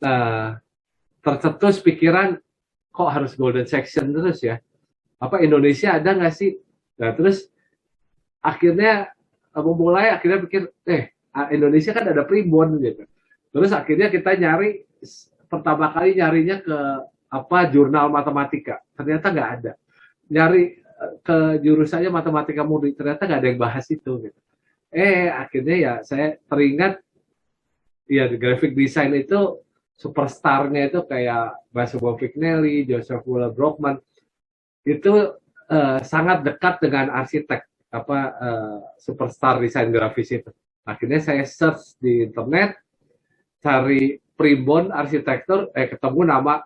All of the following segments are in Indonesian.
Nah, tercetus pikiran kok harus golden section terus ya? Apa Indonesia ada nggak sih? Nah terus akhirnya memulai akhirnya pikir Indonesia kan ada primbon gitu. Terus akhirnya kita nyari pertama kali nyarinya ke apa jurnal matematika. Ternyata nggak ada. Nyari ke jurusannya matematika murni ternyata nggak ada yang bahas itu gitu. Akhirnya ya saya teringat ya di graphic design itu superstarnya itu kayak Bassimo Vignelli, Joseph Fuller Brockman itu sangat dekat dengan arsitek apa superstar desain grafis itu. Akhirnya saya search di internet, cari primbon arsitektur, ketemu nama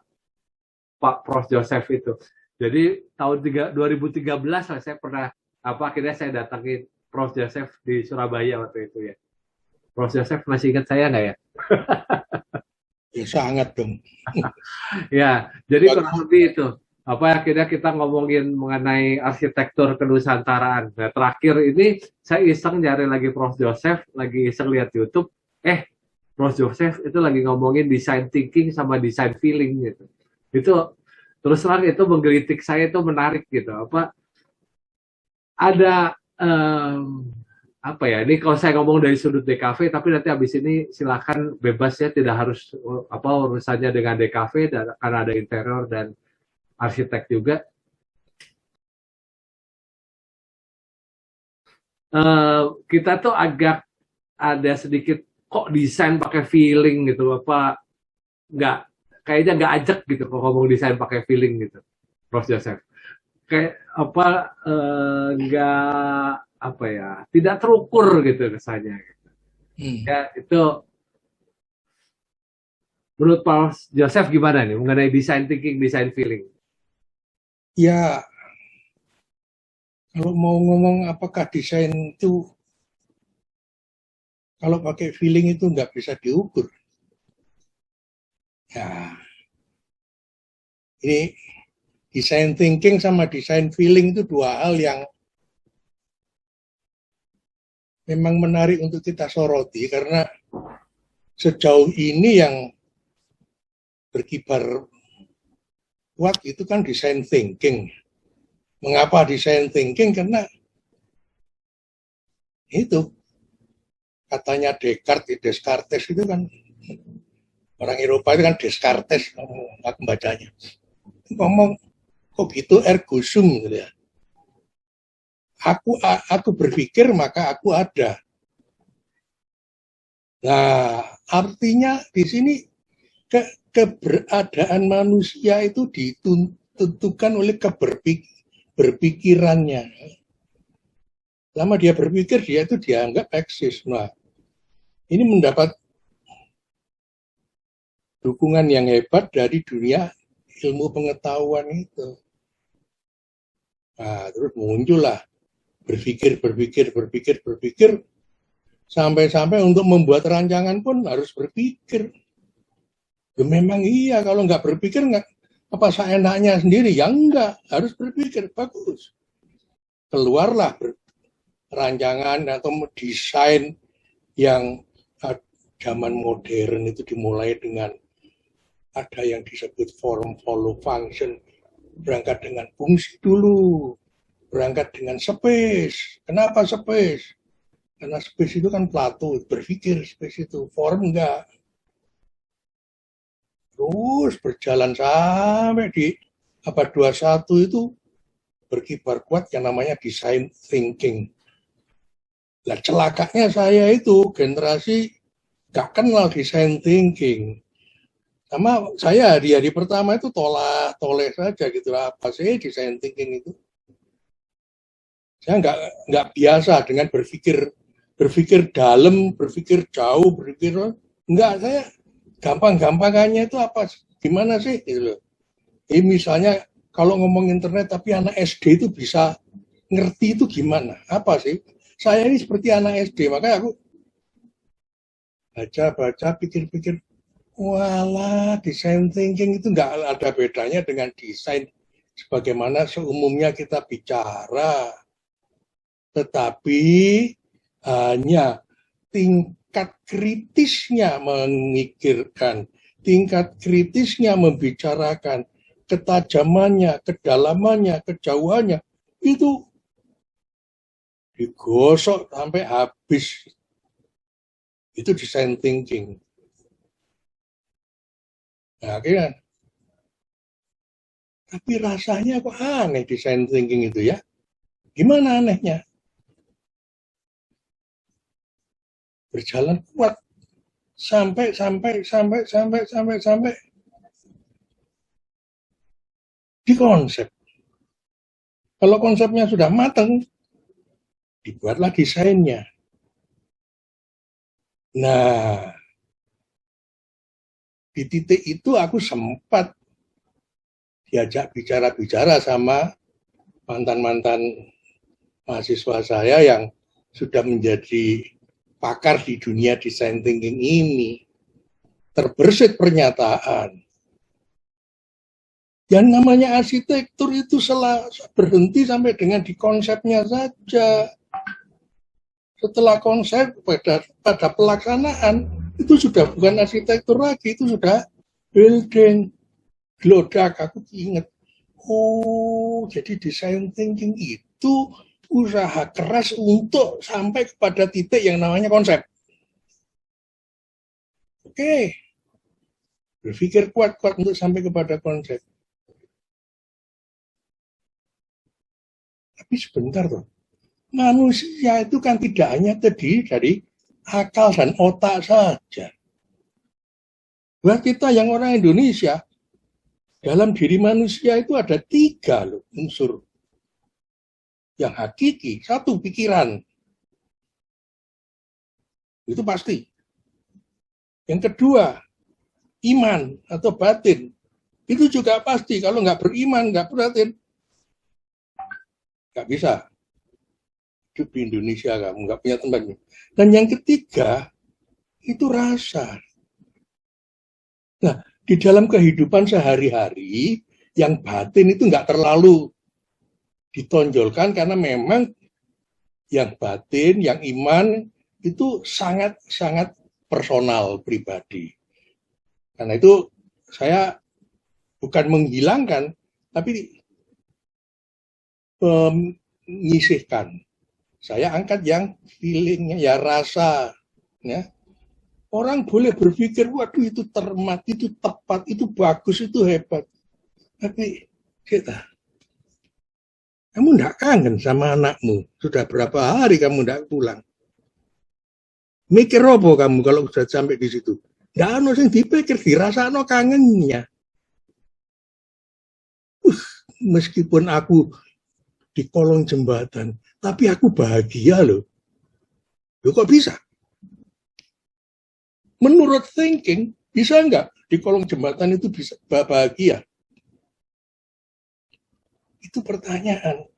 Pak Prof Joseph itu. Jadi tahun 2013 lah saya pernah akhirnya saya datangin Prof Joseph di Surabaya waktu itu ya. Prof Joseph masih ingat saya nggak ya? Ya sangat dong. Ya, jadi kurang lebih itu. Akhirnya kita ngomongin mengenai arsitektur kenusantaraan. Nah, terakhir ini saya iseng nyari lagi Prof Joseph, lagi iseng lihat YouTube. Prof Joseph itu lagi ngomongin design thinking sama design feeling gitu. Itu terus terang itu menggelitik saya itu menarik gitu. Ada apa ya, ini kalau saya ngomong dari sudut DKV, tapi nanti habis ini silakan bebas ya, tidak harus urusannya dengan DKV karena ada interior dan arsitek juga. Kita tuh agak ada sedikit kok desain pakai feeling gitu, nggak kayaknya nggak ajak gitu kalau ngomong desain pakai feeling gitu, Prof Joseph. Kayak nggak tidak terukur gitu kesannya. Ya itu menurut Pak Joseph gimana nih mengenai design thinking, design feeling? Ya, kalau mau ngomong apakah desain itu kalau pakai feeling itu nggak bisa diukur. Ya, ini design thinking sama design feeling itu dua hal yang memang menarik untuk kita soroti karena sejauh ini yang berkibar kuat itu kan design thinking. Mengapa design thinking? Karena itu katanya Descartes itu kan orang Eropa itu kan Descartes aku bacanya ngomong kok gitu ergo sum gitu ya. Aku berpikir maka aku ada. Nah, artinya di sini keberadaan manusia itu ditentukan oleh berpikirannya. Lama dia berpikir, dia itu dianggap eksis. Nah, ini mendapat dukungan yang hebat dari dunia ilmu pengetahuan itu. Nah, terus muncullah berpikir, sampai-sampai untuk membuat rancangan pun harus berpikir. Ya, memang iya, kalau nggak berpikir nggak apa seenaknya sendiri, ya enggak, harus berpikir, bagus. Keluarlah rancangan atau desain yang zaman modern itu dimulai dengan ada yang disebut form follow function, berangkat dengan fungsi dulu, berangkat dengan space. Kenapa space? Karena space itu kan Plato, berpikir space itu, form enggak. Terus berjalan sampai di abad 21 itu berkibar kuat yang namanya design thinking. Nah, celakanya saya itu generasi gak kenal design thinking. Sama saya di hari pertama itu toleh saja gitu, apa sih design thinking itu. Saya nggak biasa dengan berpikir dalam, berpikir jauh, enggak, saya gampang-gampangannya itu apa, gimana sih gitu loh. Ini misalnya kalau ngomong internet tapi anak SD itu bisa ngerti itu gimana, apa sih? Saya ini seperti anak SD, makanya aku baca, pikir-pikir, walah, design thinking itu nggak ada bedanya dengan desain sebagaimana seumumnya kita bicara. Tetapi hanya tingkat kritisnya memikirkan tingkat kritisnya membicarakan ketajamannya, kedalamannya, kejauhannya, itu digosok sampai habis. Itu design thinking. Nah, akhirnya, tapi rasanya kok aneh design thinking itu ya. Gimana anehnya? Berjalan kuat sampai di konsep. Kalau konsepnya sudah matang, dibuatlah desainnya. Nah, di titik itu aku sempat diajak bicara-bicara sama mantan-mantan mahasiswa saya yang sudah menjadi pakar di dunia design thinking ini. Terbersit pernyataan. Yang namanya arsitektur itu berhenti sampai dengan di konsepnya saja. Setelah konsep pada pelaksanaan itu sudah bukan arsitektur lagi, itu sudah building. Glodak, aku ingat. Oh, jadi design thinking itu usaha keras untuk sampai kepada titik yang namanya konsep. Oke. Berpikir kuat-kuat untuk sampai kepada konsep. Tapi sebentar tuh. Manusia itu kan tidak hanya terdiri dari akal dan otak saja. Buat kita yang orang Indonesia, dalam diri manusia itu ada 3 loh unsur. Yang hakiki, 1 pikiran. Itu pasti. Yang kedua, iman atau batin. Itu juga pasti. Kalau nggak beriman, nggak batin, nggak bisa. Hidup di Indonesia kamu nggak punya tempat. Dan yang ketiga itu rasa. Nah, di dalam kehidupan sehari-hari yang batin itu nggak terlalu ditonjolkan karena memang yang batin, yang iman itu sangat personal pribadi. Karena itu saya bukan menghilangkan, tapi menyisihkan. Saya angkat yang feelingnya, ya rasa. Ya. Orang boleh berpikir, waduh itu termat, itu tepat, itu bagus, itu hebat. Tapi kamu tidak kangen sama anakmu. Sudah berapa hari kamu tidak pulang. Mikir apa kamu kalau sudah sampai di situ? Tidak ada yang dipikir, dirasakno kangennya. Meskipun aku di kolong jembatan, tapi aku bahagia loh. Loh kok bisa? Menurut thinking, bisa nggak di kolong jembatan itu bisa bahagia? Itu pertanyaan.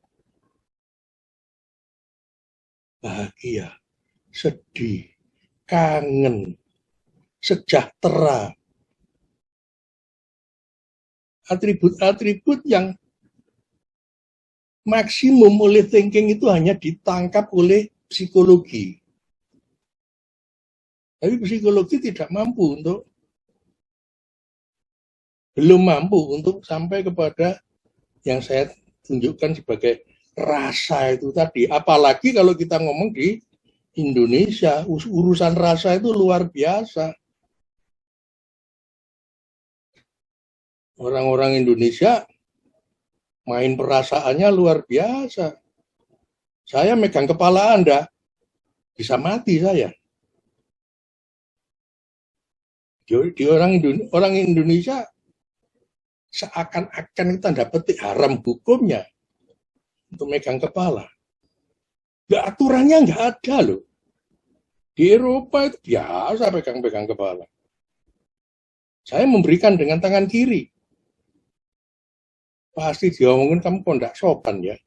Bahagia, sedih, kangen, sejahtera. Atribut-atribut yang maksimum oleh thinking itu hanya ditangkap oleh psikologi. Tapi psikologi belum mampu untuk sampai kepada yang saya tunjukkan sebagai rasa itu tadi. Apalagi kalau kita ngomong di Indonesia, urusan rasa itu luar biasa. Orang-orang Indonesia main perasaannya luar biasa. Saya megang kepala Anda, bisa mati saya. Di orang Indonesia seakan-akan kita dapat haram hukumnya untuk megang kepala. Aturannya nggak ada loh. Di Eropa itu biasa pegang-pegang kepala. Saya memberikan dengan tangan kiri. Pasti diomongin kamu kok enggak sopan ya.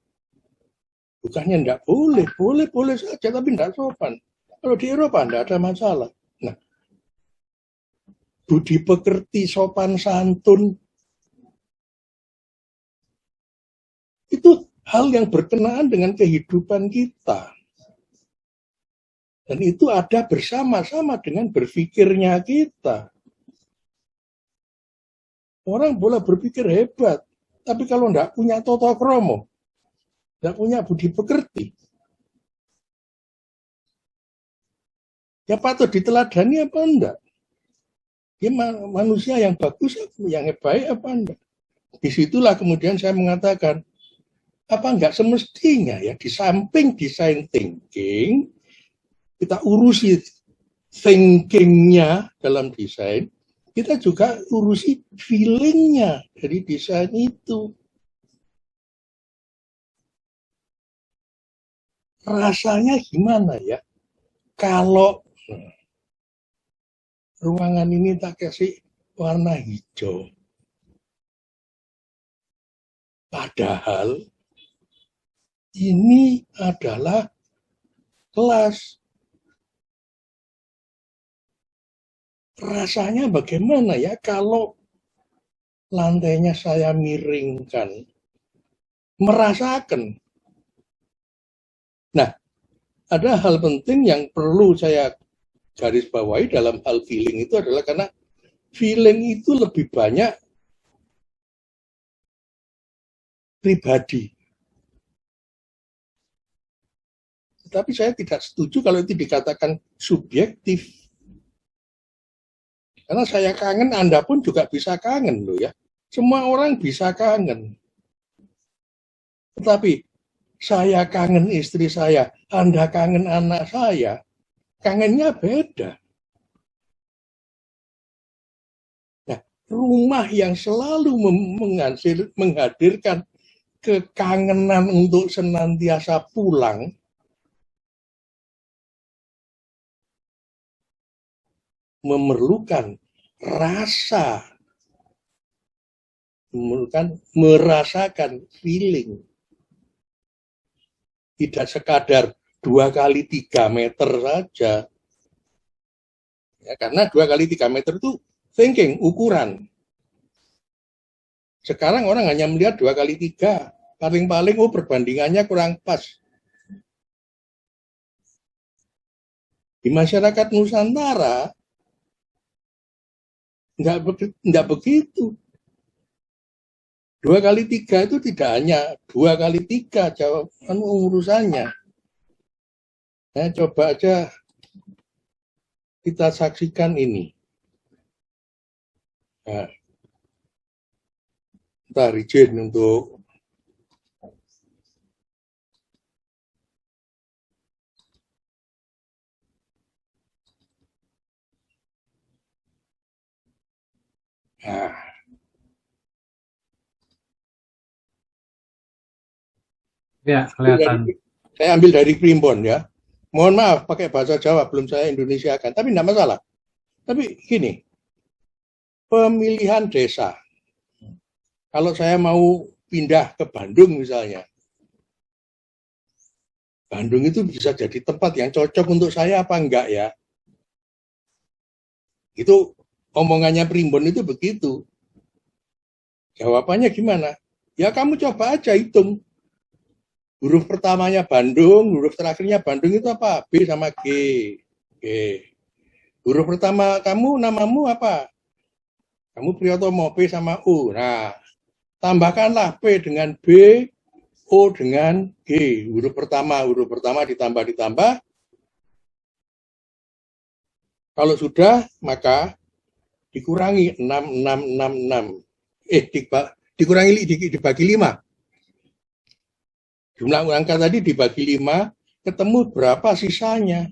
Bukannya enggak boleh, boleh saja tapi enggak sopan. Kalau di Eropa enggak ada masalah. Nah, budi pekerti, sopan santun itu hal yang berkenaan dengan kehidupan kita. Dan itu ada bersama-sama dengan berpikirnya kita. Orang boleh berpikir hebat, tapi kalau tidak punya tata krama, tidak punya budi pekerti, ya patut diteladani apa enggak? Dia manusia yang bagus, yang baik apa enggak? Disitulah kemudian saya mengatakan, apa enggak semestinya ya di samping design thinking, kita urusi thinkingnya dalam desain, kita juga urusi feelingnya dari desain itu. Rasanya gimana ya? Kalau ruangan ini tak kasih warna hijau. Padahal ini adalah kelas. Rasanya bagaimana ya kalau lantainya saya miringkan, merasakan. Nah, ada hal penting yang perlu saya garis bawahi dalam hal feeling itu adalah karena feeling itu lebih banyak pribadi. Tetapi saya tidak setuju kalau itu dikatakan subjektif. Karena saya kangen, Anda pun juga bisa kangen loh ya. Semua orang bisa kangen. Tetapi saya kangen istri saya, Anda kangen anak saya, kangennya beda. Nah, rumah yang selalu menghadirkan kekangenan untuk senantiasa pulang, memerlukan rasa, memerlukan merasakan feeling. Tidak sekadar 2 kali 3 meter saja. Ya, karena 2 kali 3 meter itu thinking, ukuran. Sekarang orang hanya melihat 2 kali 3. Paling-paling perbandingannya kurang pas. Di masyarakat Nusantara, enggak begitu. 2 kali 3 itu tidak hanya 2 kali 3 jawaban urusannya. Nah, coba aja kita saksikan ini. Nah, ntar izin untuk nah, Ya, kelihatan. Saya ambil dari Primbon ya. Mohon maaf pakai bahasa Jawa, belum saya Indonesiakan, tapi tidak masalah. Tapi gini, pemilihan desa. Kalau saya mau pindah ke Bandung misalnya, Bandung itu bisa jadi tempat yang cocok untuk saya apa enggak ya? Itu omongannya Primbon itu begitu. Jawabannya gimana? Ya kamu coba aja hitung. Huruf pertamanya Bandung, huruf terakhirnya Bandung itu apa? B sama G. G. Huruf pertama kamu, namamu apa? Kamu Priyotomo, P sama U. Nah, tambahkanlah P dengan B, O dengan G. Huruf pertama ditambah. Kalau sudah, maka dikurangi 6. Dikurangi dibagi 5. Jumlah angka tadi dibagi 5, ketemu berapa sisanya?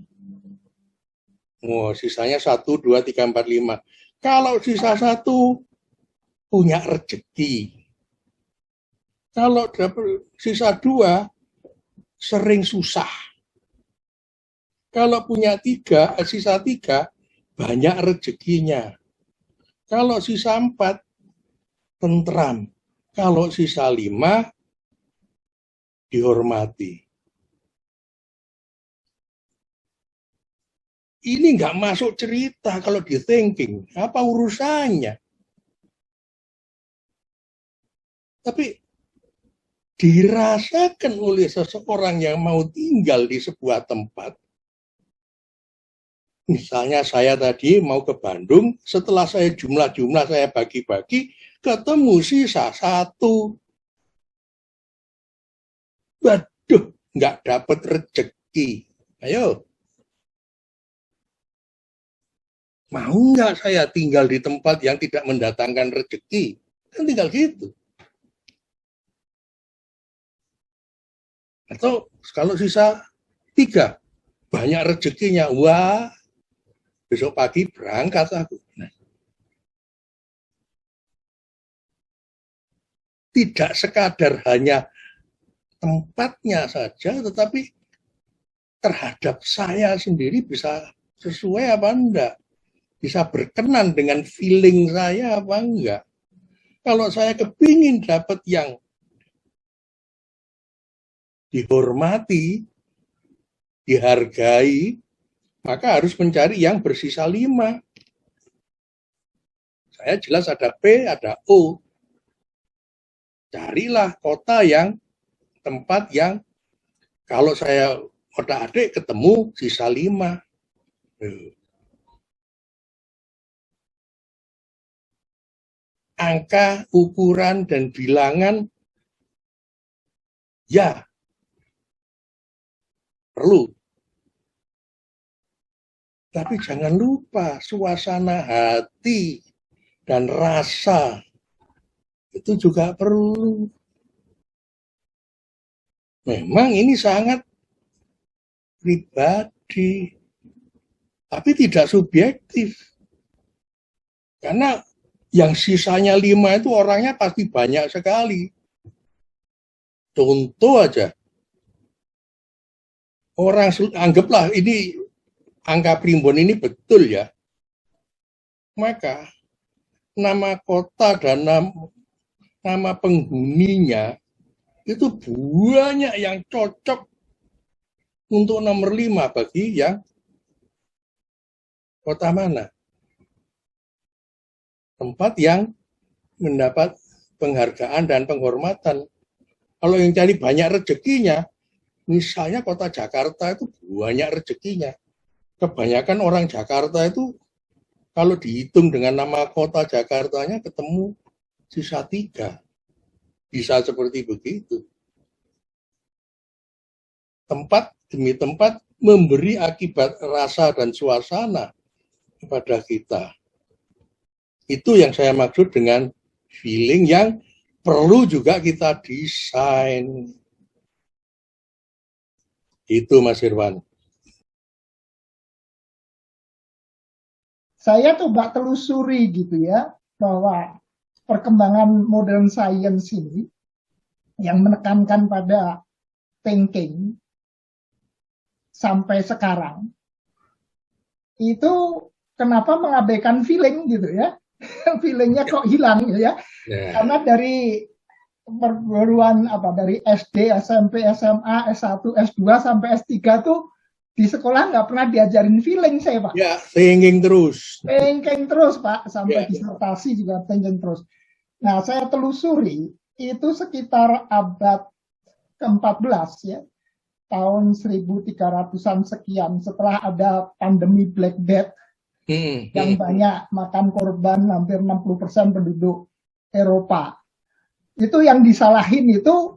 Oh, sisanya 1, 2, 3, 4, 5. Kalau sisa 1, punya rezeki. Kalau sisa 2, sering susah. Kalau punya 3, sisa 3, banyak rezekinya. Kalau sisa 4, tentram. Kalau sisa 5, dihormati. Ini nggak masuk cerita kalau di thinking. Apa urusannya? Tapi dirasakan oleh seseorang yang mau tinggal di sebuah tempat. Misalnya saya tadi mau ke Bandung, setelah saya jumlah saya bagi-bagi, ketemu sisa 1. Waduh, nggak dapat rezeki. Ayo, mau nggak saya tinggal di tempat yang tidak mendatangkan rezeki? Kan tinggal gitu. Atau kalau sisa 3, banyak rezekinya. Wah, besok pagi berangkat aku. Nah, tidak sekadar hanya tempatnya saja, tetapi terhadap saya sendiri bisa sesuai apa enggak, bisa berkenan dengan feeling saya apa enggak. Kalau saya kepingin dapat yang dihormati, dihargai, maka harus mencari yang bersisa 5. Saya jelas ada P, ada O. Carilah kota yang, tempat yang kalau saya otak-adik ketemu sisa 5. Angka, ukuran, dan bilangan, ya, perlu. Tapi jangan lupa suasana hati dan rasa itu juga perlu. Memang ini sangat pribadi, tapi tidak subjektif. Karena yang sisanya 5 itu orangnya pasti banyak sekali. Contoh aja, orang anggaplah ini angka primbon ini betul ya, maka nama kota dan nama penghuninya itu banyak yang cocok untuk nomor 5 bagi yang kota mana, tempat yang mendapat penghargaan dan penghormatan. Kalau yang cari banyak rezekinya, misalnya kota Jakarta itu banyak rezekinya. Kebanyakan orang Jakarta itu kalau dihitung dengan nama kota Jakartanya ketemu sisa 3. Bisa seperti begitu. Tempat demi tempat memberi akibat rasa dan suasana kepada kita. Itu yang saya maksud dengan feeling yang perlu juga kita desain. Itu Mas Irwan. Saya coba telusuri gitu ya, bahwa perkembangan modern science ini yang menekankan pada thinking sampai sekarang itu kenapa mengabaikan feeling gitu ya. Feelingnya kok hilang gitu ya. Karena dari perguruan dari SD, SMP, SMA, S1, S2 sampai S3 tuh di sekolah nggak pernah diajarin feeling saya, Pak. Ya, thinking terus. Thinking terus, Pak. Sampai disertasi juga thinking terus. Nah, saya telusuri, itu sekitar abad ke-14 ya. Tahun 1300-an sekian, setelah ada pandemi Black Death, yang banyak makan korban, hampir 60% penduduk Eropa. Itu yang disalahin itu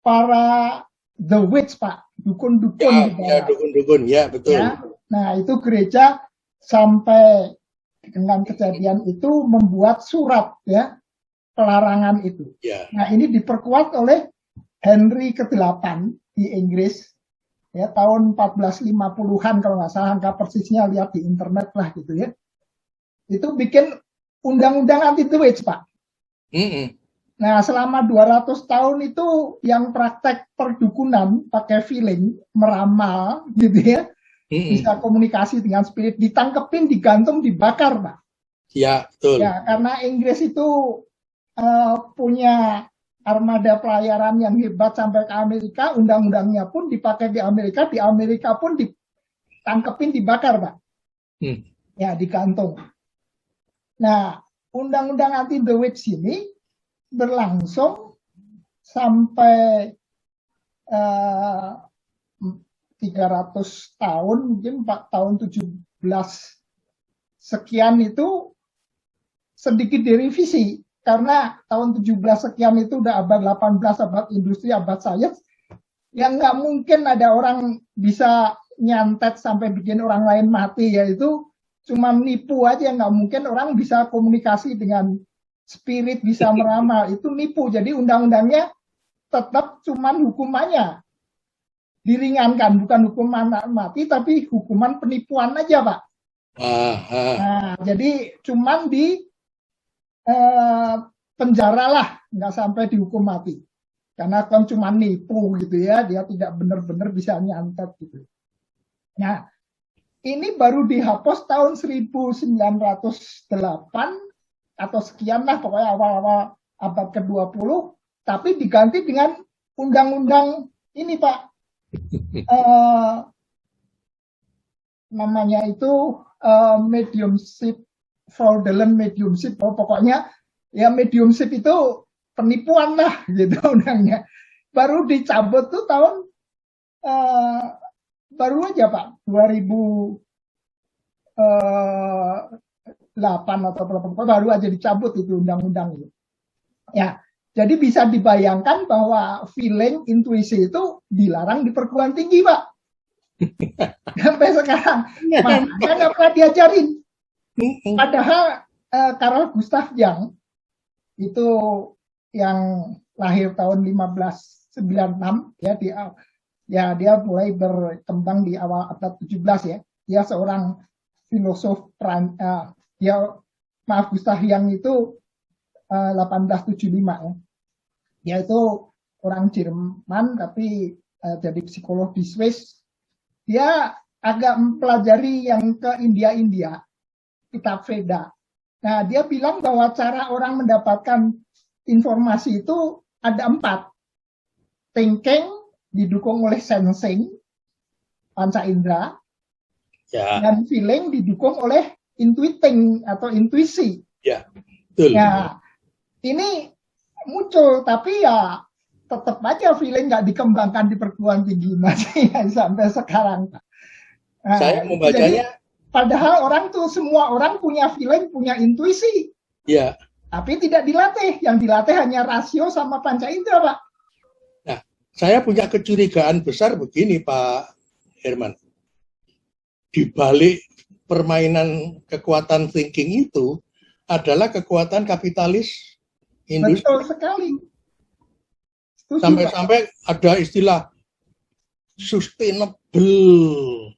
para the witch, Pak. Dukun-dukun. Ya, dukun-dukun, ya betul. Ya. Nah, itu gereja sampai dengan kejadian itu membuat surat ya, pelarangan itu. Ya. Nah, ini diperkuat oleh Henry ke-8 di Inggris, ya tahun 1450-an kalau nggak salah, angka persisnya lihat di internet lah gitu ya. Itu bikin undang-undang anti the witch, Pak. Nah, selama 200 tahun itu yang praktek perdukunan pakai feeling, meramal gitu ya, bisa komunikasi dengan spirit, ditangkepin, digantung, dibakar, Pak. Ya, betul. Ya, karena Inggris itu punya armada pelayaran yang hebat sampai ke Amerika, undang-undangnya pun dipakai di Amerika pun ditangkepin, dibakar, Pak. Ya, digantung. Nah, undang-undang anti the witch ini berlangsung sampai 300 tahun, mungkin 4 tahun 17 sekian itu sedikit direvisi karena tahun 17 sekian itu udah abad 18, abad industri, abad sains, yang nggak mungkin ada orang bisa nyantet sampai bikin orang lain mati, yaitu cuma nipu aja, nggak mungkin orang bisa komunikasi dengan spirit, bisa meramal, itu nipu. Jadi undang-undangnya tetap cuman hukumannya diringankan, bukan hukuman mati, tapi hukuman penipuan aja, Pak. Nah, jadi cuman di penjara lah, nggak sampai dihukum mati. Karena kan cuma nipu gitu ya, dia tidak benar-benar bisa nyantet gitu. Nah, ini baru dihapus tahun 1908 atau sekian lah, pokoknya awal-awal abad ke-20, tapi diganti dengan undang-undang ini, Pak. Namanya itu mediumship, fraudulent mediumship, pokoknya ya mediumship itu penipuan lah gitu undangnya. Baru dicabut tuh tahun baru aja Pak, 2008 atau berapa, baru aja dicabut itu undang-undang itu. Ya, jadi bisa dibayangkan bahwa feeling, intuisi itu dilarang di perguruan tinggi, Pak. Sampai sekarang. Makanya nggak pernah diajarin. Padahal Carl Gustav Jung itu yang lahir tahun 1596 ya, dia mulai berkembang di awal abad 17 ya. Dia seorang filosof Gustav Jung itu 1875 ya. Dia itu orang Jerman tapi jadi psikolog di Swiss. Dia agak mempelajari yang ke India, kitab Veda. Nah, dia bilang bahwa cara orang mendapatkan informasi itu ada 4. Thinking didukung oleh sensing, panca indera, dan feeling didukung oleh intuiting atau intuisi. Ya, betul. Ya, ini muncul, tapi ya tetap aja feeling nggak dikembangkan di perguruan tinggi masih sampai sekarang. Nah, saya membacanya. Jadi, padahal semua orang punya feeling, punya intuisi. Ya. Tapi tidak dilatih. Yang dilatih hanya rasio sama panca indera, Pak. Nah, saya punya kecurigaan besar begini, Pak Herman. Di balik permainan kekuatan thinking itu adalah kekuatan kapitalis industri. Betul sekali. Sampai-sampai ada istilah sustainable,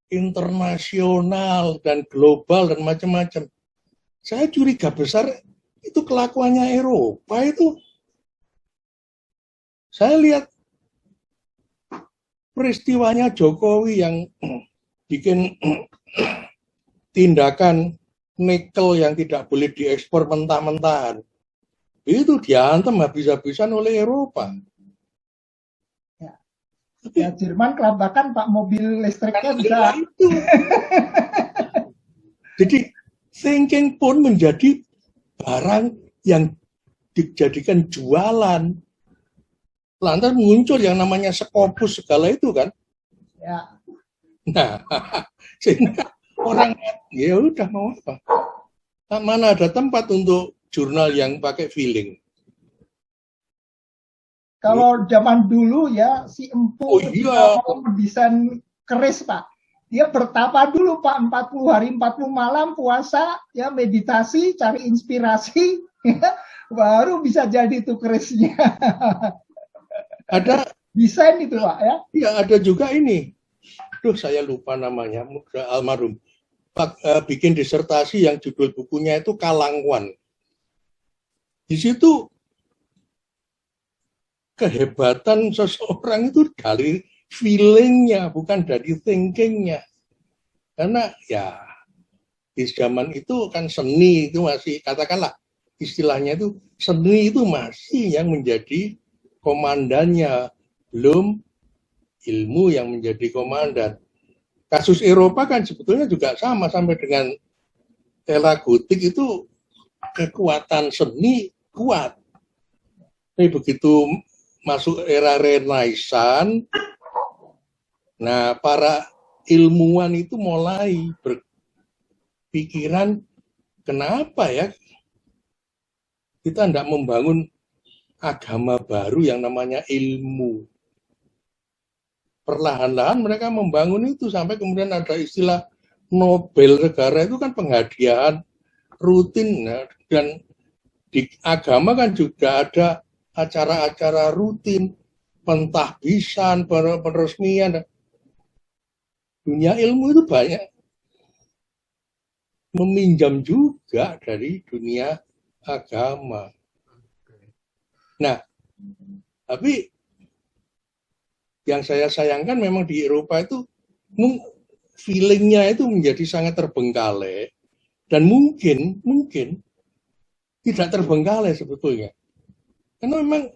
internasional, dan global, dan macam-macam. Saya curiga besar itu kelakuannya Eropa itu. Saya lihat peristiwanya Jokowi yang bikin tindakan nikel yang tidak boleh diekspor mentah-mentahan. Itu diantem habis-habisan oleh Eropa. Ya, Jerman kelabakan Pak, mobil listriknya bisa. Itu. Jadi thinking pun menjadi barang yang dijadikan jualan. Lantas muncul yang namanya Scopus segala itu kan. Ya. Nah, sehingga orang ya udah mau apa? Mana ada tempat untuk jurnal yang pakai feeling. Kalau zaman dulu ya si Empu mau mendesain keris Pak. Dia bertapa dulu Pak, 40 hari 40 malam puasa, ya meditasi, cari inspirasi, baru bisa jadi itu kerisnya. Ada desain itu Pak ya. Iya, ada juga ini. Duh, saya lupa namanya, almarhum. Bikin disertasi yang judul bukunya itu Kalangwan. Di situ kehebatan seseorang itu dari feelingnya, bukan dari thinkingnya. Karena ya di zaman itu kan seni itu masih, katakanlah istilahnya itu, seni itu masih yang menjadi komandannya, belum ilmu yang menjadi komandan. Kasus Eropa kan sebetulnya juga sama, sampai dengan era gotik itu kekuatan seni kuat. Tapi begitu masuk era Renaissance, nah para ilmuwan itu mulai berpikiran, kenapa ya kita tidak membangun agama baru yang namanya ilmu. Perlahan-lahan mereka membangun itu sampai kemudian ada istilah Nobel negara, itu kan penghadiahan rutin, dan di agama kan juga ada acara-acara rutin, pentahbisan, peresmian. Dunia ilmu itu banyak meminjam juga dari dunia agama. Nah, tapi yang saya sayangkan memang di Eropa itu feelingnya itu menjadi sangat terbengkalai, dan mungkin tidak terbengkalai sebetulnya. Karena memang,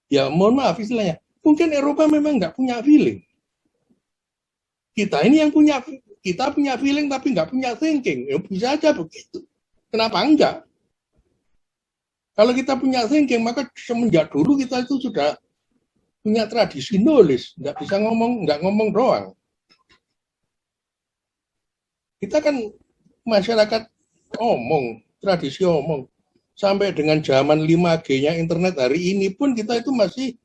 ya mohon maaf istilahnya, mungkin Eropa memang nggak punya feeling. Kita ini yang kita punya feeling tapi nggak punya thinking. Ya, bisa aja begitu. Kenapa enggak? Kalau kita punya thinking, maka semenjak dulu kita itu sudah punya tradisi nulis. Nggak bisa nggak ngomong doang. Kita kan masyarakat omong, tradisi omong. Sampai dengan zaman 5G-nya internet hari ini pun kita itu masih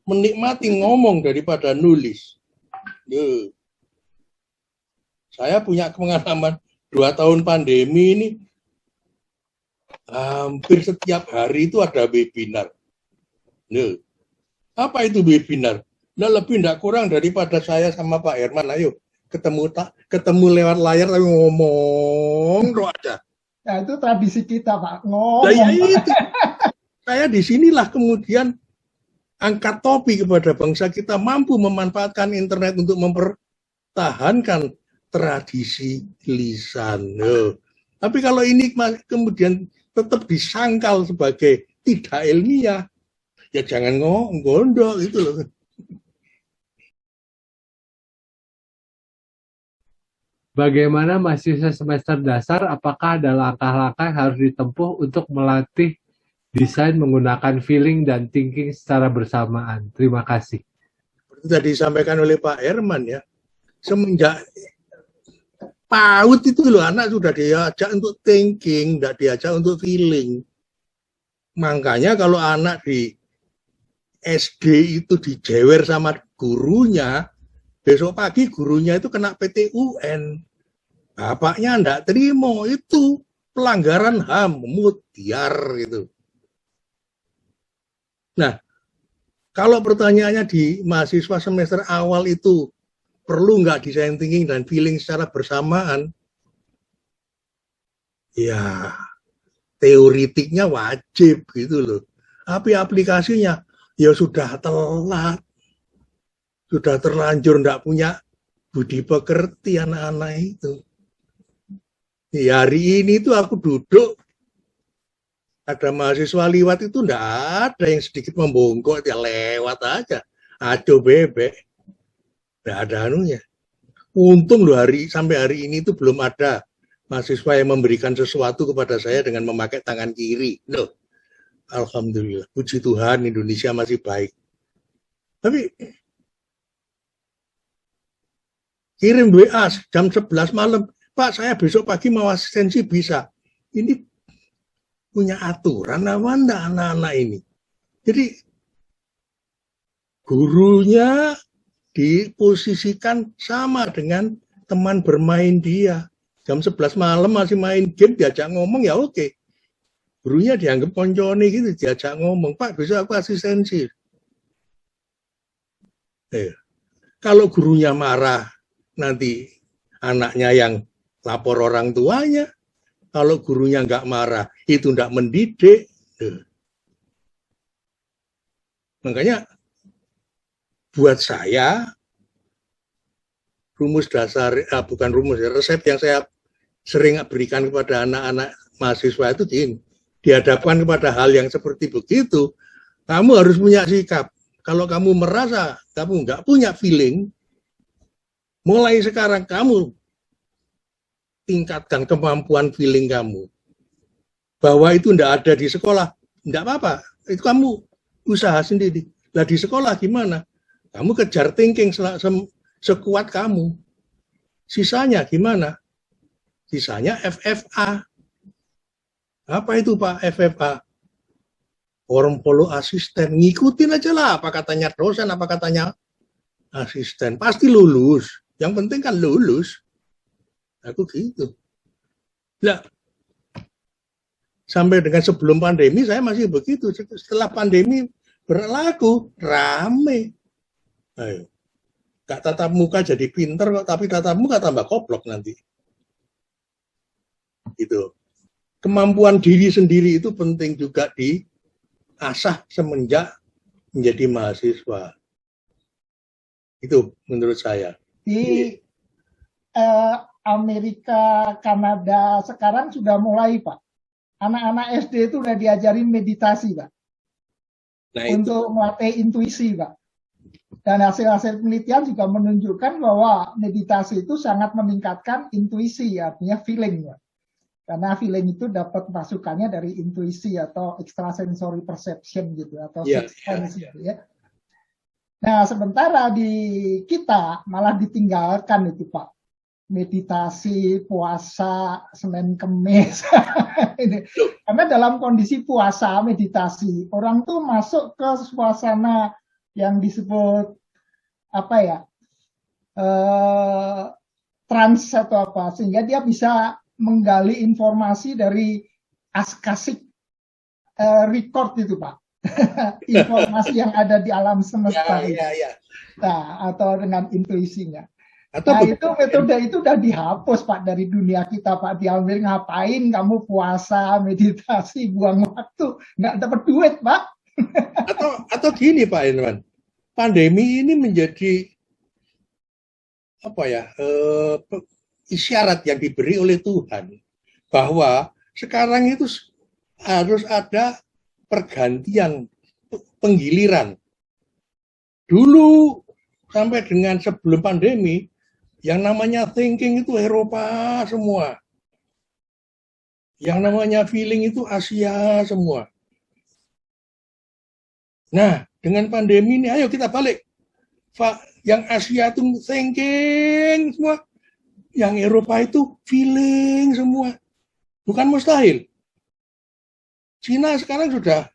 menikmati ngomong daripada nulis. Saya punya pengalaman 2 tahun pandemi ini, hampir setiap hari itu ada webinar. Apa itu webinar? Lebih tidak kurang daripada saya sama Pak Herman, ayo ketemu lewat layar tapi ngomong doa aja. Ya itu tradisi kita, Pak, ngomong. Ya, itu. Saya disinilah kemudian angkat topi kepada bangsa kita, mampu memanfaatkan internet untuk mempertahankan tradisi lisan. Tapi kalau ini kemudian tetap disangkal sebagai tidak ilmiah, ya jangan gondok gitu loh. Bagaimana mahasiswa semester dasar, apakah ada langkah-langkah yang harus ditempuh untuk melatih desain menggunakan feeling dan thinking secara bersamaan? Terima kasih. Seperti tadi disampaikan oleh Pak Herman ya, semenjak PAUD itu loh anak sudah diajak untuk thinking, tidak diajak untuk feeling. Makanya kalau anak di SD itu dijewer sama gurunya, besok pagi gurunya itu kena PT-UN. Bapaknya enggak terima, itu pelanggaran HAM, mutiar gitu. Nah, kalau pertanyaannya di mahasiswa semester awal itu perlu nggak design thinking dan feeling secara bersamaan? Ya, teoritiknya wajib gitu loh. Tapi aplikasinya ya sudah telat. Sudah terlanjur enggak punya budi pekerti anak-anak itu. Ya, hari ini tuh aku duduk, ada mahasiswa liwat itu enggak ada yang sedikit membongkok, ya lewat aja. Aco bebek. Enggak ada anunya. Untung loh sampai hari ini tuh belum ada mahasiswa yang memberikan sesuatu kepada saya dengan memakai tangan kiri. Loh, alhamdulillah. Puji Tuhan Indonesia masih baik. Tapi kirim WA jam 11 malam, Pak saya besok pagi mau asistensi bisa. Ini punya aturan apa enggak anak-anak ini? Jadi gurunya diposisikan sama dengan teman bermain dia. Jam 11 malam masih main game, diajak ngomong ya oke. Gurunya dianggap koncone gitu, diajak ngomong, Pak besok aku asistensi. Kalau gurunya marah, nanti anaknya yang lapor orang tuanya. Kalau gurunya nggak marah, itu nggak mendidik. Makanya buat saya rumus dasar, bukan rumus, resep yang saya sering berikan kepada anak-anak mahasiswa itu dihadapkan kepada hal yang seperti begitu, kamu harus punya sikap. Kalau kamu merasa kamu nggak punya feeling, mulai sekarang kamu tingkatkan kemampuan feeling kamu. Bahwa itu tidak ada di sekolah, tidak apa-apa. Itu kamu usaha sendiri. Lah di sekolah gimana? Kamu kejar thinking sekuat kamu. Sisanya gimana? Sisanya FFA. Apa itu Pak FFA? Forum follow asisten. Ngikutin aja lah apa katanya dosen, apa katanya asisten. Pasti lulus. Yang penting kan lulus. Aku gitu. Nah, sampai dengan sebelum pandemi saya masih begitu. Setelah pandemi berlaku, rame. Ayo. Gak tatap muka jadi pinter kok, tapi tatap muka tambah goblok nanti. Gitu. Kemampuan diri sendiri itu penting juga diasah semenjak menjadi mahasiswa. Itu menurut saya. Di Amerika, Kanada sekarang sudah mulai, Pak. Anak-anak SD itu udah diajarin meditasi, Pak. Nah, untuk melatih intuisi, Pak. Dan hasil-hasil penelitian juga menunjukkan bahwa meditasi itu sangat meningkatkan intuisi, artinya feeling, Pak. Karena feeling itu dapat masukannya dari intuisi atau extrasensory perception gitu, atau sixth sense gitu ya. Nah, sementara di kita malah ditinggalkan itu, Pak. Meditasi, puasa, Senin Kemis. Ini. Karena dalam kondisi puasa, meditasi, orang tuh masuk ke suasana yang disebut apa ya, trans atau apa, sehingga dia bisa menggali informasi dari askasik record itu, Pak. Informasi yang ada di alam semesta. Nah, atau dengan intuisinya. Nah, itu metode itu udah dihapus, Pak, dari dunia kita, Pak. Diambil, ngapain kamu puasa, meditasi, buang waktu, nggak dapat duit, Pak. atau gini, Pak Irwan, pandemi ini menjadi apa ya, isyarat yang diberi oleh Tuhan bahwa sekarang itu harus ada pergantian, penggiliran. Dulu sampai dengan sebelum pandemi, yang namanya thinking itu Eropa semua. Yang namanya feeling itu Asia semua. Nah, dengan pandemi ini, ayo kita balik. Yang Asia itu thinking semua. Yang Eropa itu feeling semua. Bukan mustahil. Cina sekarang sudah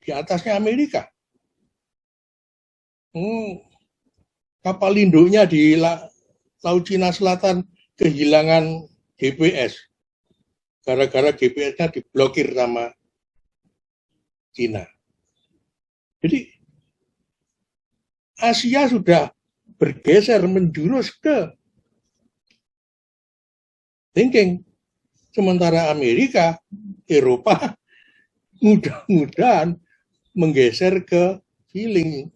di atasnya Amerika. Kapal induknya di Laut Cina Selatan kehilangan GPS. Gara-gara GPS-nya diblokir sama Cina. Jadi Asia sudah bergeser menjurus ke thinking. Sementara Amerika, Eropa mudah-mudahan menggeser ke feeling.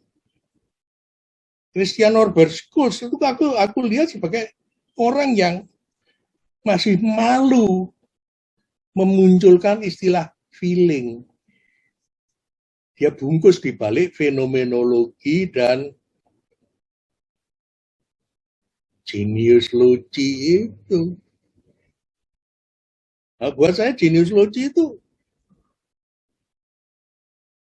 Christian Norberg Schulz itu aku lihat sebagai orang yang masih malu memunculkan istilah feeling. Dia bungkus di balik fenomenologi dan genius loci itu. Nah, buat saya genius loci itu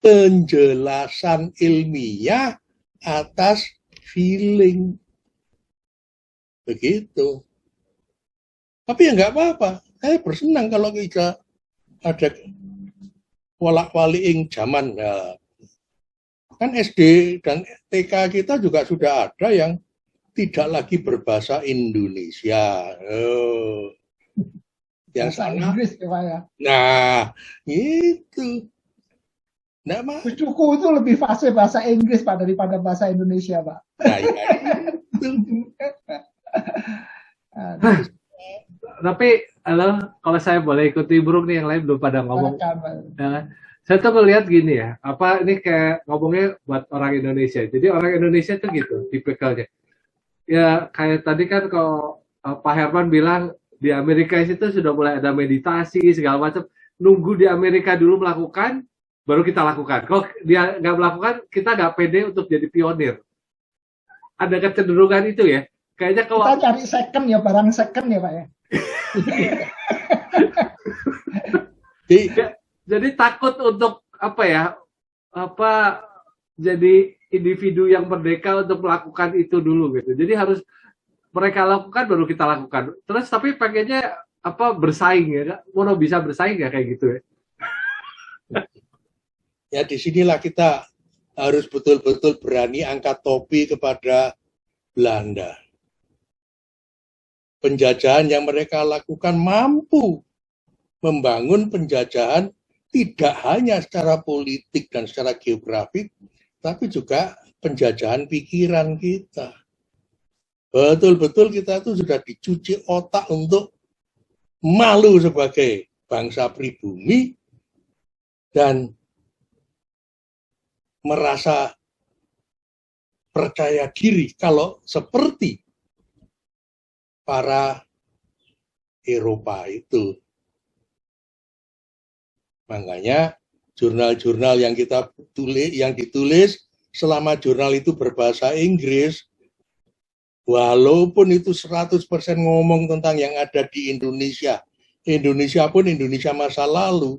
penjelasan ilmiah atas feeling. Begitu. Tapi ya nggak apa-apa. Saya bersenang kalau kita ada walak-waliing zaman. Nah, kan SD dan TK kita juga sudah ada yang tidak lagi berbahasa Indonesia. Yang bahasa Inggris ya, Pak ya. Nah, itu. Nah, cucuku itu lebih fasih bahasa Inggris, Pak, daripada bahasa Indonesia, Pak. Nah, ya, itu. Tapi kalau saya boleh ikuti burung nih, yang lain belum pada ngomong. Saya tuh ngelihat gini ya, apa ini kayak ngomongnya buat orang Indonesia. Jadi orang Indonesia tuh gitu, tipikalnya. Ya kayak tadi kan kalau Pak Herman bilang di Amerika itu sudah mulai ada meditasi segala macam. Nunggu di Amerika dulu melakukan, baru kita lakukan. Kalau dia nggak melakukan, kita nggak pede untuk jadi pionir. Ada kecenderungan itu ya. Kayaknya kalau kita cari second ya, barang second ya, Pak ya. Jadi takut untuk apa ya? Jadi individu yang merdeka untuk melakukan itu dulu gitu. Jadi harus mereka lakukan baru kita lakukan. Terus tapi pengennya bersaing ya, Mono bisa bersaing nggak kayak gitu ya? Ya disinilah kita harus betul-betul berani angkat topi kepada Belanda. Penjajahan yang mereka lakukan mampu membangun penjajahan tidak hanya secara politik dan secara geografik, tapi juga penjajahan pikiran kita. Betul-betul kita itu sudah dicuci otak untuk malu sebagai bangsa pribumi dan merasa percaya diri kalau seperti para Eropa itu. Makanya jurnal-jurnal yang ditulis selama jurnal itu berbahasa Inggris, walaupun itu 100% ngomong tentang yang ada di Indonesia pun Indonesia masa lalu,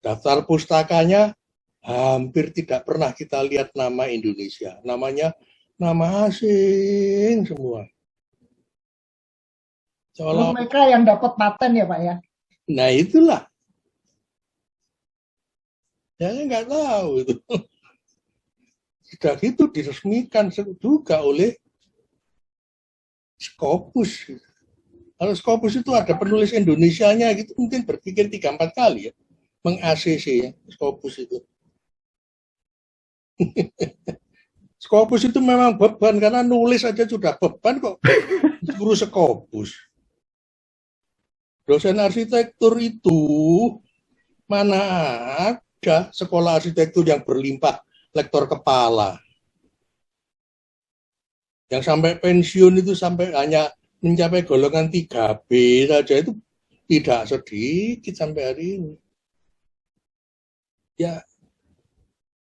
daftar pustakanya hampir tidak pernah kita lihat nama Indonesia. Namanya nama asing semua. Soalnya mereka yang dapat paten ya Pak ya? Nah itulah. Ya nggak tahu itu. Sudah itu diresmikan juga oleh Scopus. Kalau Scopus itu ada penulis Indonesianya gitu, mungkin berpikir 3-4 kali ya meng-ACC ya Scopus itu. Scopus itu memang beban karena nulis aja sudah beban kok suruh Scopus. Dosen arsitektur itu mana ada sekolah arsitektur yang berlimpah lektor kepala. Yang sampai pensiun itu sampai hanya mencapai golongan 3B saja itu tidak sedikit sampai hari ini. Ya,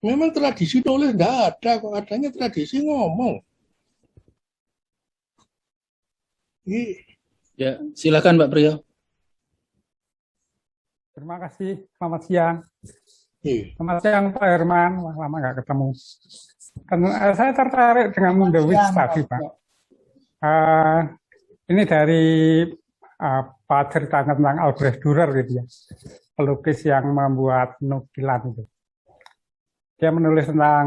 memang tradisi nulis tidak ada, kok adanya tradisi ngomong. Ya, silakan Pak Priyo. Terima kasih, selamat siang. Selamat siang Pak Herman, wah lama nggak ketemu. Saya tertarik dengan Mundewitz tadi Pak. Ini dari cerita tentang Albrecht Dürer gitu ya, pelukis yang membuat nukilan itu. Dia menulis tentang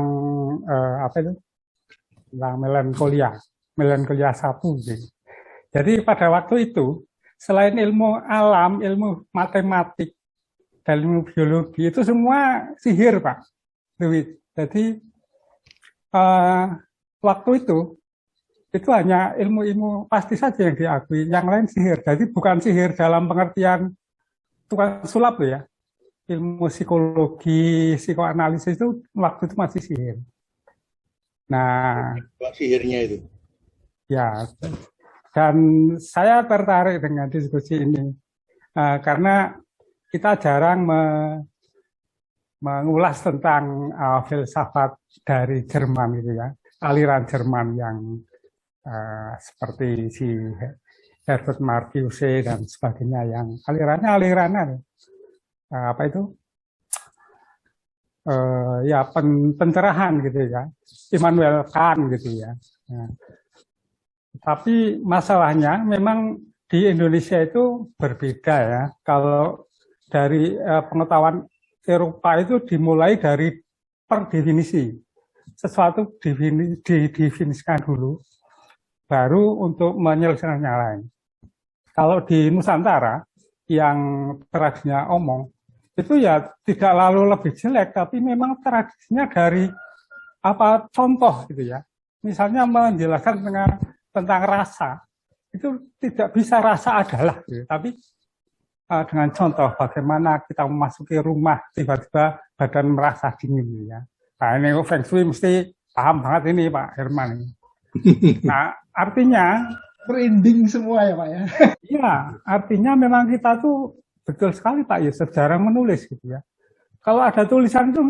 tentang melankolia 1 gitu. Jadi pada waktu itu selain ilmu alam, ilmu matematik dan ilmu biologi itu semua sihir Pak. Jadi waktu itu hanya ilmu-ilmu pasti saja yang diakui, yang lain sihir. Jadi bukan sihir dalam pengertian tukang sulap loh ya. Ilmu psikologi, psikoanalisis itu waktu itu masih sihir. Nah, sihirnya itu. Ya, dan saya tertarik dengan diskusi ini karena kita jarang mengulas tentang filsafat dari Jerman itu ya, aliran Jerman yang seperti si Herbert Marcuse dan sebagainya, yang alirannya apa itu ya pencerahan gitu ya, Immanuel Kant gitu ya. Nah, tapi masalahnya memang di Indonesia itu berbeda ya. Kalau dari pengetahuan Eropa itu dimulai dari per definisi. Sesuatu didefinisikan dulu, baru untuk menyelesaikan yang lain. Kalau di Nusantara, yang tradisinya omong, itu ya tidak lalu lebih jelek, tapi memang tradisinya dari contoh gitu ya. Misalnya menjelaskan tentang rasa, itu tidak bisa rasa adalah, gitu. Tapi dengan contoh bagaimana kita memasuki rumah tiba-tiba badan merasa dingin ya. Nah ini Feng Shui mesti paham banget ini Pak Herman. Nah artinya merinding semua ya Pak ya. Iya, artinya memang kita tuh betul sekali Pak Yosef jarang menulis gitu ya. Kalau ada tulisan itu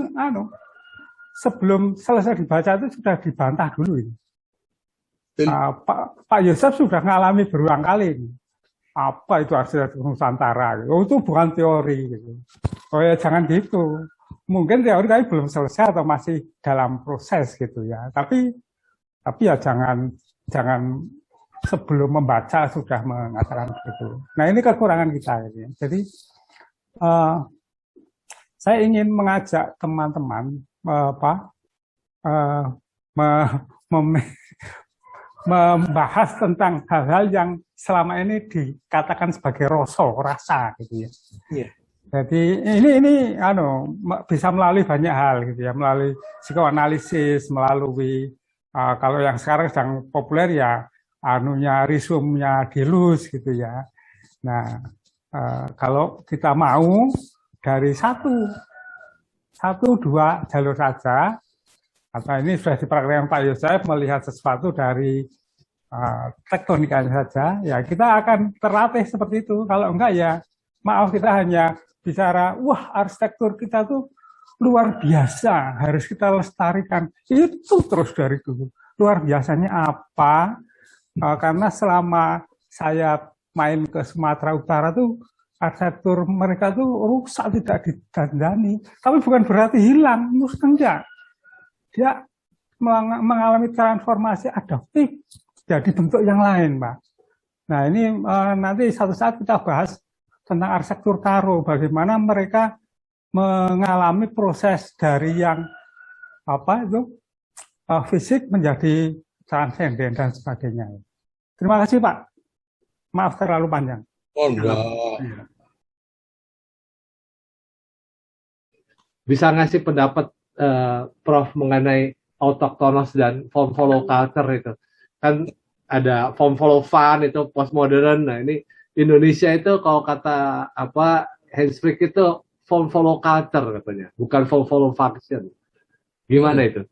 sebelum selesai dibaca itu sudah dibantah dulu ini. Pak Yosef sudah mengalami berulang kali ini. Apa itu arsitektur Nusantara? Oh, itu bukan teori gitu. Oh ya jangan gitu. Mungkin teori tapi belum selesai atau masih dalam proses gitu ya. Tapi ya jangan sebelum membaca sudah mengatakan begitu. Nah ini kekurangan kita ini. Jadi saya ingin mengajak teman-teman membahas tentang hal-hal yang selama ini dikatakan sebagai rasa gitu ya. Yeah. Jadi ini bisa melalui banyak hal gitu ya, melalui psikoanalisis, melalui kalau yang sekarang sedang populer ya rhizomnya Deleuze gitu ya. Nah, kalau kita mau dari satu dua jalur saja, atau ini sudah dipraktikkan Pak Yosef melihat sesuatu dari tektonikanya saja, ya kita akan terlatih seperti itu. Kalau enggak ya maaf, kita hanya bicara, wah arsitektur kita tuh luar biasa, harus kita lestarikan. Itu terus dari dulu. Luar biasanya apa? Karena selama saya main ke Sumatera Utara tuh, arsitektur mereka tuh rusak, tidak didandani. Tapi bukan berarti hilang, enggak. Dia mengalami transformasi adaptif jadi bentuk yang lain, Pak. Nah ini nanti satu saat kita bahas tentang arsitektur Karo, bagaimana mereka mengalami proses dari yang fisik menjadi transenden dan sebagainya. Terima kasih Pak. Maaf terlalu panjang. Oh enggak. Bisa ngasih pendapat Prof mengenai autochthonous dan form follow culture itu. Kan ada form follow fun itu postmodern. Nah, ini Indonesia itu kalau kata Hans Frick itu form follow culture katanya, bukan form follow function. Gimana itu?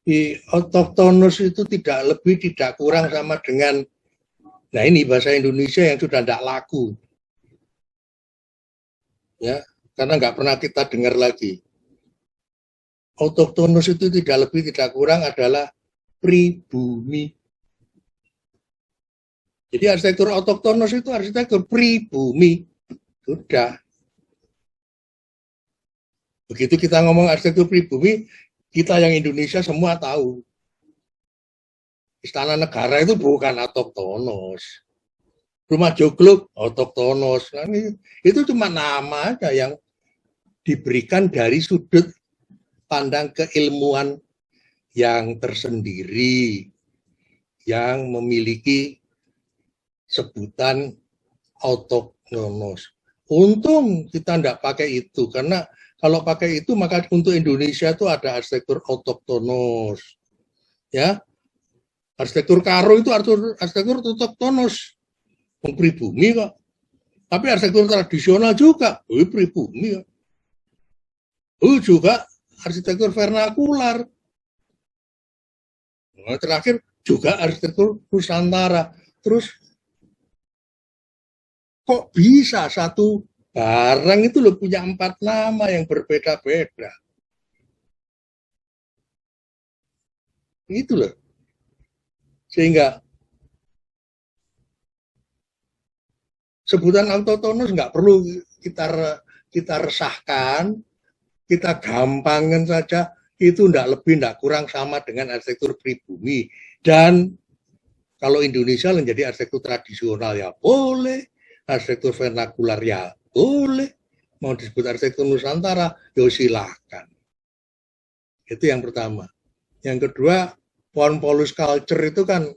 Di autochthonous itu tidak lebih tidak kurang sama dengan ini bahasa Indonesia yang sudah tidak laku. Ya, karena nggak pernah kita dengar lagi. Autochthonous itu tidak lebih tidak kurang adalah pribumi. Jadi arsitektur autochthonous itu arsitektur pribumi. Sudah. Begitu kita ngomong arsitektur pribumi, kita yang Indonesia semua tahu. Istana Negara itu bukan autochthonous. Rumah Jogluk autochthonous. Nah, itu cuma nama aja yang diberikan dari sudut pandang keilmuan yang tersendiri, yang memiliki sebutan autochthonous. Untung kita tidak pakai itu, karena kalau pakai itu maka untuk Indonesia itu ada arsitektur autochthonous. Ya, arsitektur Karo itu arsitektur autochthonous, pribumi kok. Tapi arsitektur tradisional juga, pribumi kok. Juga arsitektur vernakular. Nah, terakhir juga arsitektur Nusantara. Terus kok bisa satu barang itu punya 4 nama yang berbeda-beda? Itu loh. Sehingga sebutan autochthonous nggak perlu kita resahkan, kita gampangkan saja, itu tidak lebih tidak kurang sama dengan arsitektur pribumi. Dan kalau Indonesia menjadi arsitektur tradisional ya boleh, arsitektur vernakular ya boleh, mau disebut arsitektur Nusantara ya silakan. Itu yang pertama. Yang kedua, form follows culture itu kan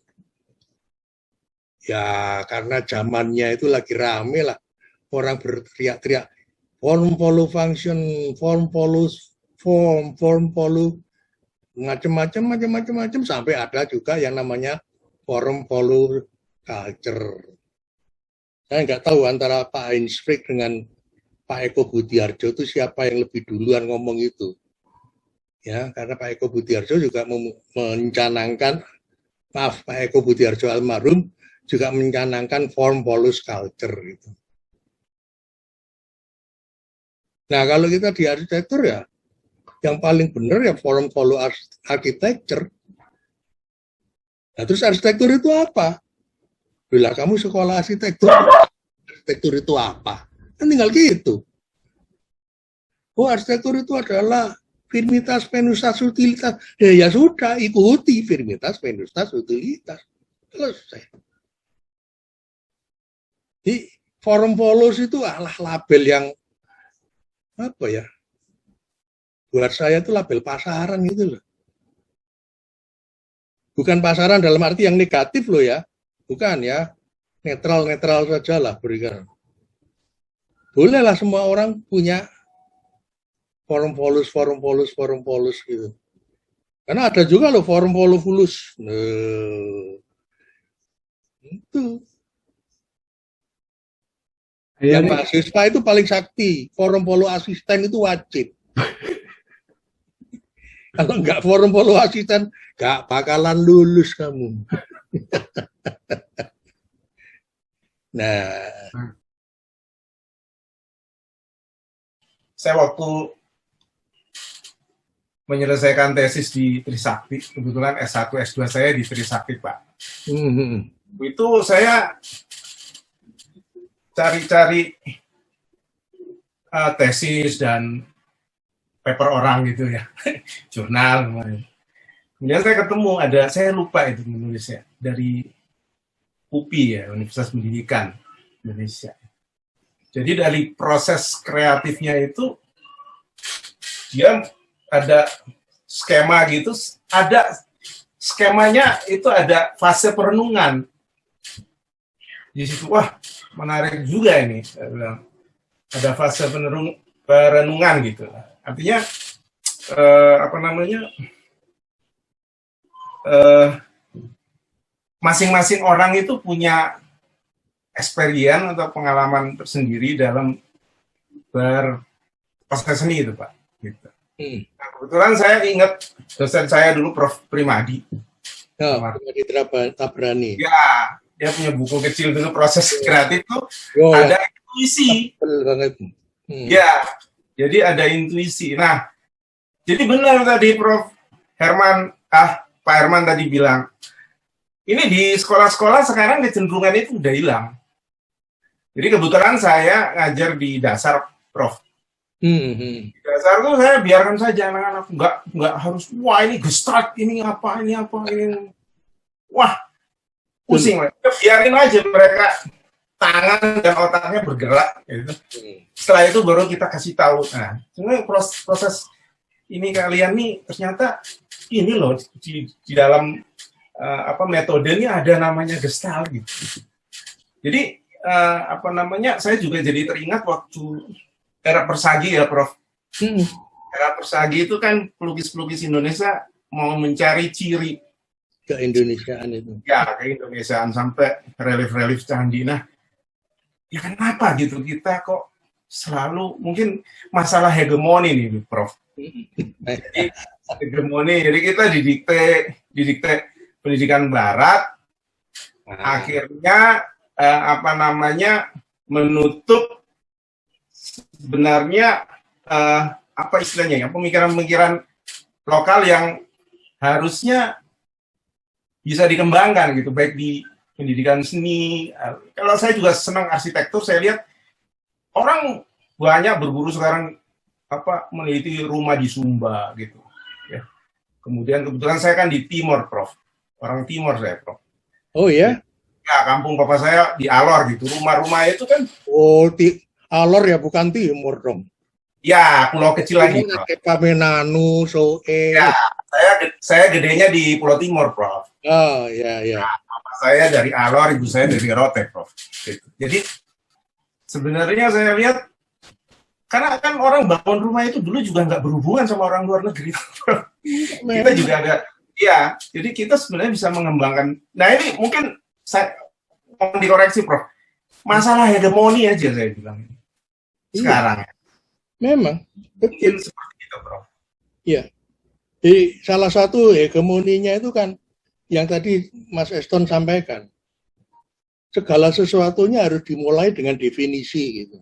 ya karena zamannya itu lagi rame lah, orang berteriak-teriak form follow function, form follows form follow macam-macam sampai ada juga yang namanya form follow culture. Saya nggak tahu antara Pak Hans Frick dengan Pak Eko Budiarjo itu siapa yang lebih duluan ngomong itu. Ya, karena Pak Eko Budiarjo juga mencanangkan, Pak Eko Budiarjo almarhum juga mencanangkan form follows culture itu. Nah, kalau kita di arsitektur ya, yang paling benar ya form follow architecture. Nah, terus arsitektur itu apa? Bila kamu sekolah arsitektur itu apa? Kan tinggal gitu. Oh, arsitektur itu adalah firmitas, penustas, utilitas. Ya sudah, ikuti firmitas, penustas, utilitas. Selesai. Di forum polos itu adalah label yang apa ya? Buat saya itu label pasaran gitu loh. Bukan pasaran dalam arti yang negatif loh ya. Bukan ya. Netral-netral saja lah berikan. Bolehlah semua orang punya forum polos gitu. Karena ada juga loh forum polofulus. Itu. Yang mahasiswa itu paling sakti. Forum polo asisten itu wajib. Kalau nggak forum polo asisten, nggak bakalan lulus kamu. Nah, saya waktu menyelesaikan tesis di Trisakti, kebetulan S1, S2 saya di Trisakti, Pak. Itu saya cari-cari tesis dan paper orang gitu ya, jurnal. Kemudian saya ketemu saya lupa itu menulisnya, dari UPI ya, Universitas Pendidikan Indonesia. Jadi dari proses kreatifnya itu, dia ada skema gitu, ada skemanya itu ada fase perenungan. Di situ, wah menarik juga ini, saya bilang. Ada fase perenungan gitu. Artinya, masing-masing orang itu punya experience atau pengalaman tersendiri dalam berproses seni itu, Pak. Gitu. Nah, kebetulan saya ingat dosen saya dulu, Prof. Primadi. Primadi Tabrani. Ya, dia punya buku kecil dulu, proses kreatif tuh ada intuisi. Ya, jadi ada intuisi. Nah, jadi benar tadi Prof. Herman, Pak Herman tadi bilang, ini di sekolah-sekolah sekarang kecenderungan itu udah hilang. Jadi kebetulan saya ngajar di dasar, Prof. Di dasar tuh saya biarkan saja anak-anak, nggak harus, wah ini gestalt, ini apa, ini. Wah, pusing lah. Biarin aja mereka tangan dan otaknya bergerak. Gitu. Setelah itu baru kita kasih tahu. Nah, sebenarnya proses ini kalian nih ternyata ini loh di dalam metodenya ada namanya gestalt gitu. Jadi saya juga jadi teringat waktu era Persagi ya, Prof. Era Persagi itu kan pelukis-pelukis Indonesia mau mencari ciri keindonesiaan itu. Ya, keindonesiaan sampai relief-relief candi. Nah, ya kenapa gitu kita kok selalu mungkin masalah hegemoni nih, Prof. Jadi hegemoni, jadi kita didikte pendidikan Barat, akhirnya menutup sebenarnya istilahnya ya, pemikiran-pemikiran lokal yang harusnya bisa dikembangkan gitu, baik di pendidikan seni. Kalau saya juga senang arsitektur, saya lihat orang banyak berburu sekarang meneliti rumah di Sumba gitu ya. Kemudian kebetulan saya kan di Timor, Prof. Orang Timor saya, Prof. Oh ya? Ya, kampung bapak saya di Alor gitu. Rumah-rumah itu kan Alor ya, bukan Timor dong. Ya, pulau kecil lagi, Prof. Pamenanu, Soe. Ya, saya gedenya di Pulau Timor, Prof. Oh, ya. Nah, bapak saya dari Alor, ibu saya dari Rote, Prof. Gitu. Jadi sebenarnya saya lihat, karena kan orang bangun rumah itu dulu juga nggak berhubungan sama orang luar negeri. Kita juga ada, ya, jadi kita sebenarnya bisa mengembangkan. Nah ini mungkin saya mau dikoreksi, Prof. Masalah hegemoni aja saya bilang. Sekarang. Memang. Mungkin seperti itu, Prof. Iya. Jadi salah satu hegemoninya itu kan yang tadi Mas Eston sampaikan. Segala sesuatunya harus dimulai dengan definisi gitu.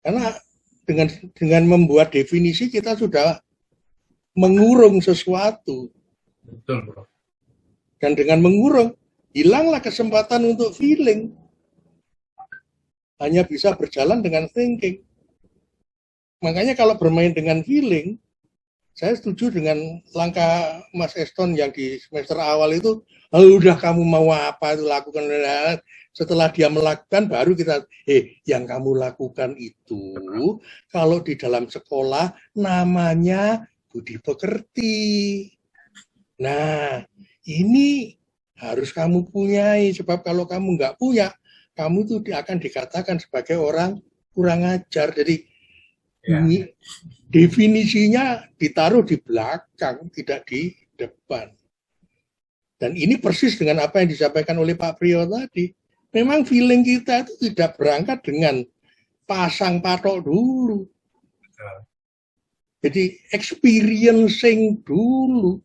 Karena dengan membuat definisi kita sudah mengurung sesuatu. Betul, Bro. Dan dengan mengurung, hilanglah kesempatan untuk feeling. Hanya bisa berjalan dengan thinking. Makanya kalau bermain dengan feeling, Saya setuju dengan langkah Mas Eston yang di semester awal itu, udah kamu mau apa itu lakukan. Setelah dia melakukan, baru kita, yang kamu lakukan itu, kalau di dalam sekolah namanya budi pekerti. Nah, ini harus kamu punyai, sebab kalau kamu nggak punya, kamu itu akan dikatakan sebagai orang kurang ajar. Jadi, ini definisinya ditaruh di belakang, tidak di depan. Dan ini persis dengan apa yang disampaikan oleh Pak Priyo tadi. Memang feeling kita itu tidak berangkat dengan pasang patok dulu. Jadi experiencing dulu,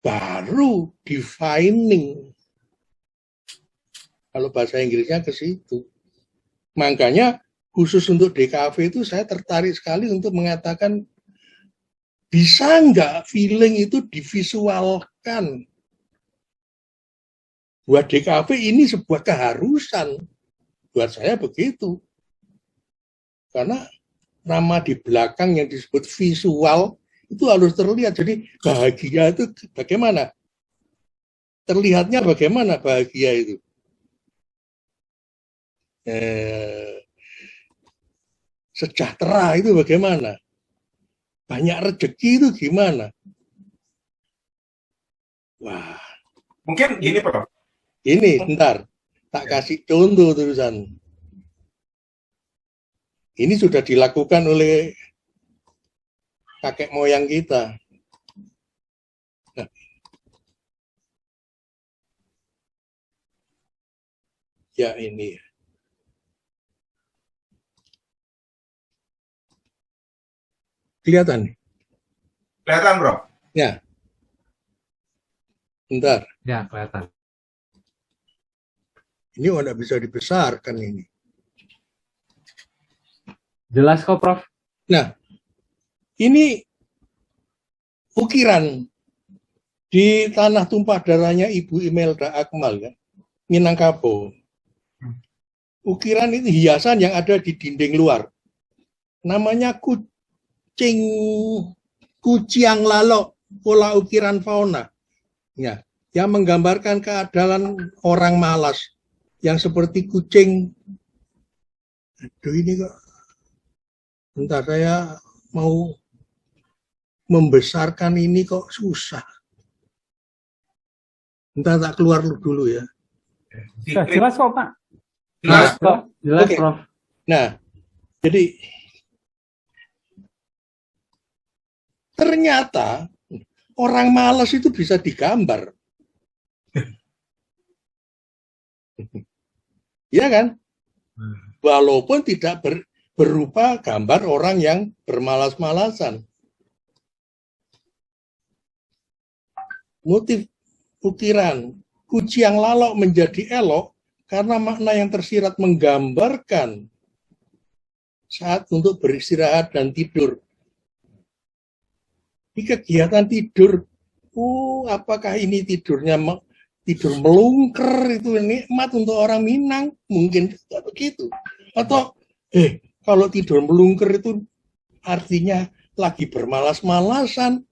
baru defining. Kalau bahasa Inggrisnya ke situ. Makanya khusus untuk DKV itu saya tertarik sekali untuk mengatakan, bisa nggak feeling itu divisualkan? Buat DKV ini sebuah keharusan. Buat saya begitu. Karena nama di belakang yang disebut visual itu harus terlihat. Jadi bahagia itu bagaimana? Terlihatnya bagaimana bahagia itu? Sejahtera itu bagaimana? Banyak rezeki itu gimana? Wah. Mungkin gini, Prof. Ini, bentar. Tak kasih contoh terusan. Ini sudah dilakukan oleh kakek moyang kita. Nah. Ya ini. Kelihatan? Kelihatan, Bro? Ya. Bentar. Ya, kelihatan. Ini udah bisa dibesarkan ini. Jelas kok, Prof. Nah, ini ukiran di tanah tumpah darahnya Ibu Imelda Akmal, ya, Minangkabau. Ukiran itu hiasan yang ada di dinding luar. Namanya kuciang lalok, pola ukiran fauna. Ya, yang menggambarkan keadaan orang malas yang seperti kucing. Aduh, ini kok. Bentar, saya mau membesarkan ini kok susah. Bentar, tak keluar dulu ya. Jelas kok, Pak. Jelas kok. Jelas, okay. Prof. Nah, jadi ternyata orang malas itu bisa digambar. Iya kan? Walaupun tidak berupa gambar orang yang bermalas-malasan. Motif ukiran kuciang lalok menjadi elok karena makna yang tersirat menggambarkan saat untuk beristirahat dan tidur. Di kegiatan tidur, apakah ini tidurnya tidur melungker, itu nikmat untuk orang Minang? Mungkin tidak begitu. Atau kalau tidur melungker itu artinya lagi bermalas-malasan.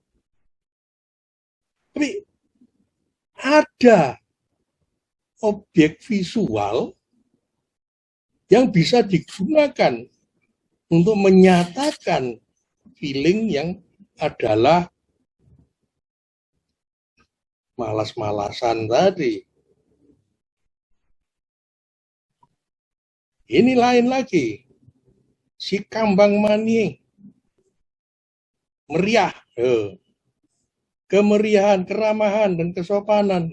Tapi ada objek visual yang bisa digunakan untuk menyatakan feeling yang adalah malas-malasan tadi. Ini lain lagi. Si kambang mani. Meriah. Kemeriahan, keramahan, dan kesopanan.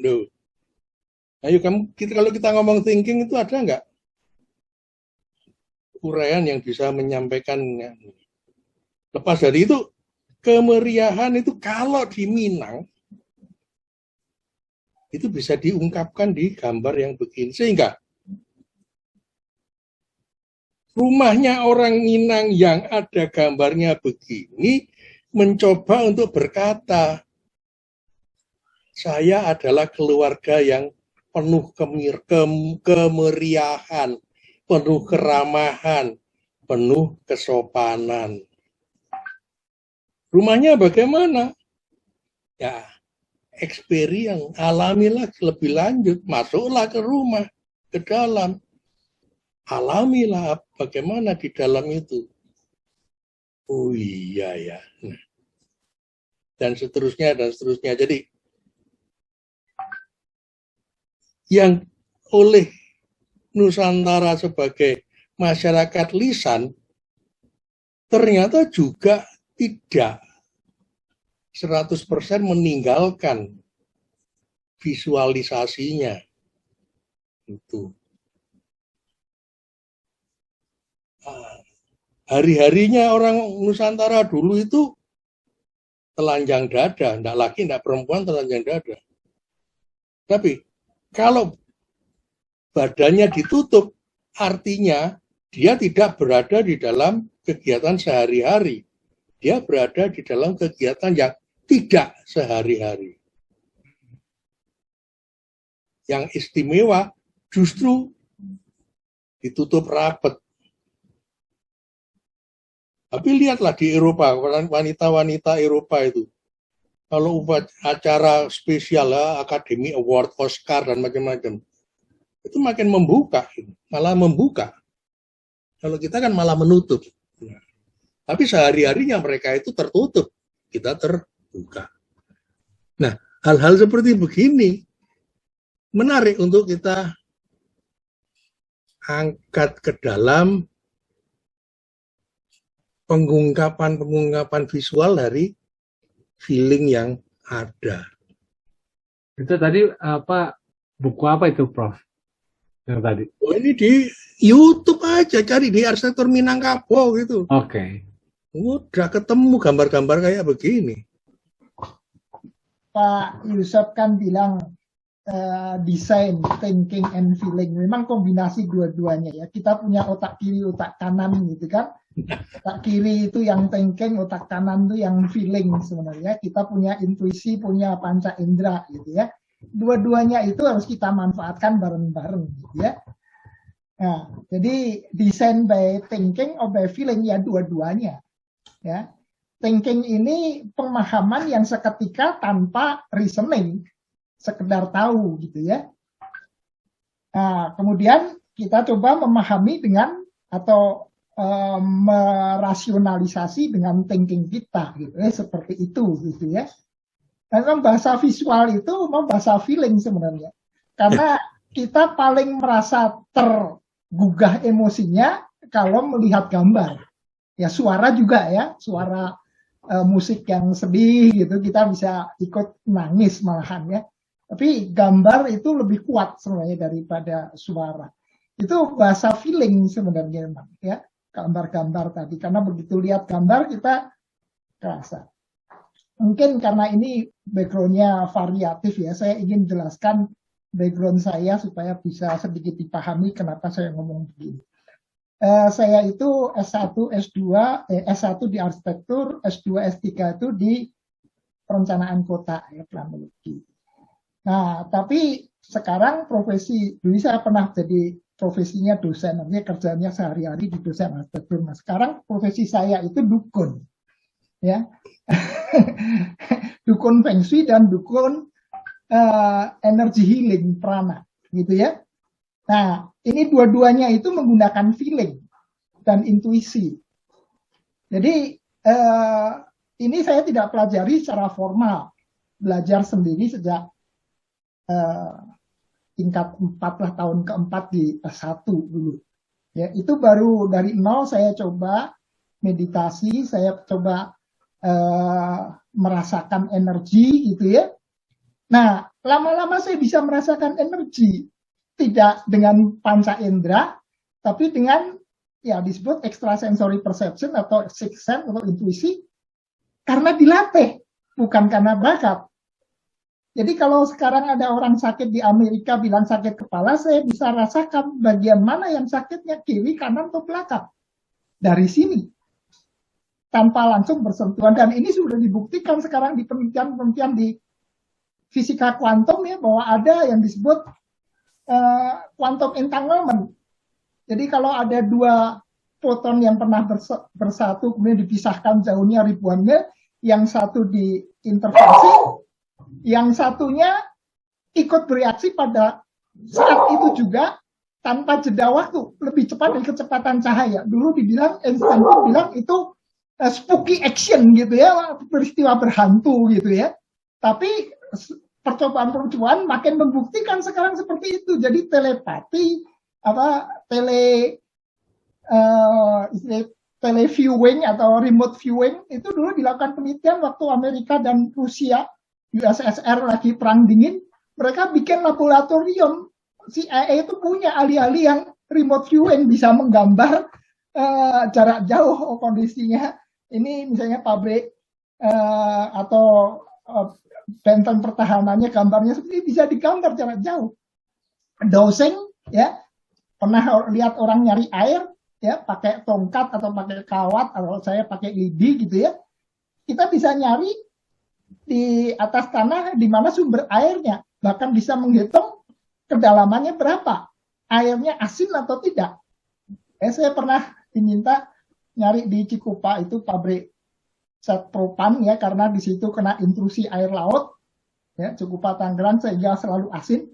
Ayo kalau kita ngomong thinking itu ada nggak uraian yang bisa menyampaikannya? Lepas dari itu, kemeriahan itu kalau di Minang, itu bisa diungkapkan di gambar yang begini. Sehingga rumahnya orang Minang yang ada gambarnya begini mencoba untuk berkata, saya adalah keluarga yang penuh kemeriahan, penuh keramahan, penuh kesopanan. Rumahnya bagaimana? Ya, experience, alamilah lebih lanjut, masuklah ke rumah, ke dalam, alamilah bagaimana di dalam itu. Oh iya ya. Dan seterusnya. Jadi yang oleh Nusantara sebagai masyarakat lisan ternyata juga tidak 100% meninggalkan visualisasinya. Itu. Hari-harinya orang Nusantara dulu itu telanjang dada, enggak perempuan telanjang dada. Tapi kalau badannya ditutup, artinya dia tidak berada di dalam kegiatan sehari-hari. Dia berada di dalam kegiatan yang tidak sehari-hari. Yang istimewa justru ditutup rapat. Tapi lihatlah di Eropa, wanita-wanita Eropa itu. Kalau acara spesial, Academy Award, Oscar, dan macam-macam. Itu makin membuka, malah membuka. Kalau kita kan malah menutup. Tapi sehari-harinya mereka itu tertutup, kita terbuka. Nah, hal-hal seperti begini menarik untuk kita angkat ke dalam pengungkapan visual dari feeling yang ada. Itu tadi buku apa itu, Prof? Yang tadi? Oh, ini di YouTube aja, cari di Arsitektur Minangkabau gitu. Oke. Udah ketemu gambar-gambar kayak begini. Pak Yusuf kan bilang desain, thinking, and feeling. Memang kombinasi dua-duanya ya. Kita punya otak kiri, otak kanan gitu kan. Otak kiri itu yang thinking, otak kanan itu yang feeling sebenarnya. Kita punya intuisi, punya panca indera gitu ya. Dua-duanya itu harus kita manfaatkan bareng-bareng gitu ya. Nah, jadi desain by thinking or by feeling ya dua-duanya. Ya. Thinking ini pemahaman yang seketika tanpa reasoning, sekedar tahu gitu ya. Nah, kemudian kita coba memahami dengan atau merasionalisasi dengan thinking kita gitu ya, seperti itu gitu ya. Memang bahasa visual itu memang bahasa feeling sebenarnya. Karena kita paling merasa tergugah emosinya kalau melihat gambar. Ya suara juga ya, suara musik yang sedih gitu kita bisa ikut nangis malahan ya. Tapi gambar itu lebih kuat sebenarnya daripada suara. Itu bahasa feeling sebenarnya memang ya, gambar-gambar tadi. Karena begitu lihat gambar kita terasa. Mungkin karena ini background-nya variatif ya, saya ingin jelaskan background saya supaya bisa sedikit dipahami kenapa saya ngomong begini. Saya itu S1, S2, S1 di arsitektur, S2, S3 itu di perencanaan kota ya, planologi. Nah, tapi sekarang profesi, dulu saya pernah jadi profesinya dosen, artinya kerjanya sehari-hari di dosen arsitektur. Nah, sekarang profesi saya itu dukun. Ya. Dukun Feng Shui dan dukun energy healing prana gitu ya. Nah, ini dua-duanya itu menggunakan feeling dan intuisi. Jadi ini saya tidak pelajari secara formal, belajar sendiri sejak tingkat 4 lah, tahun keempat di S1 dulu. Ya, itu baru dari nol saya coba meditasi, saya coba merasakan energi gitu ya. Nah, lama-lama saya bisa merasakan energi, tidak dengan panca indera, tapi dengan ya disebut extrasensory perception atau sixth sense atau intuisi, karena dilatih, bukan karena bakat. Jadi kalau sekarang ada orang sakit di Amerika bilang sakit kepala, saya bisa rasakan bagian mana yang sakitnya, kiri, kanan, atau belakang. Dari sini. Tanpa langsung bersentuhan. Dan ini sudah dibuktikan sekarang di penelitian-penelitian di fisika kuantum ya, bahwa ada yang disebut quantum entanglement. Jadi kalau ada dua foton yang pernah bersatu kemudian dipisahkan jauhnya ribuan mil, yang satu diintervensi, yang satunya ikut bereaksi pada saat itu juga tanpa jeda waktu, lebih cepat dari kecepatan cahaya. Dulu dibilang, Einstein bilang itu spooky action gitu ya, peristiwa berhantu gitu ya. Tapi percobaan-percobaan makin membuktikan sekarang seperti itu. Jadi telepati, televiewing atau remote viewing itu dulu dilakukan penelitian waktu Amerika dan Rusia, USSR lagi perang dingin, mereka bikin laboratorium. CIA itu punya ahli-ahli yang remote viewing, bisa menggambar jarak jauh kondisinya. Ini misalnya pabrik atau benteng pertahanannya, gambarnya seperti bisa digambar jarak jauh. Dosing, ya, pernah lihat orang nyari air, ya, pakai tongkat atau pakai kawat, atau saya pakai lidi gitu ya. Kita bisa nyari di atas tanah di mana sumber airnya, bahkan bisa menghitung kedalamannya berapa, airnya asin atau tidak. Saya pernah diminta nyari di Cikupa, itu pabrik set propan ya, karena di situ kena intrusi air laut ya, Cikupa Tangerang, sehingga selalu asin.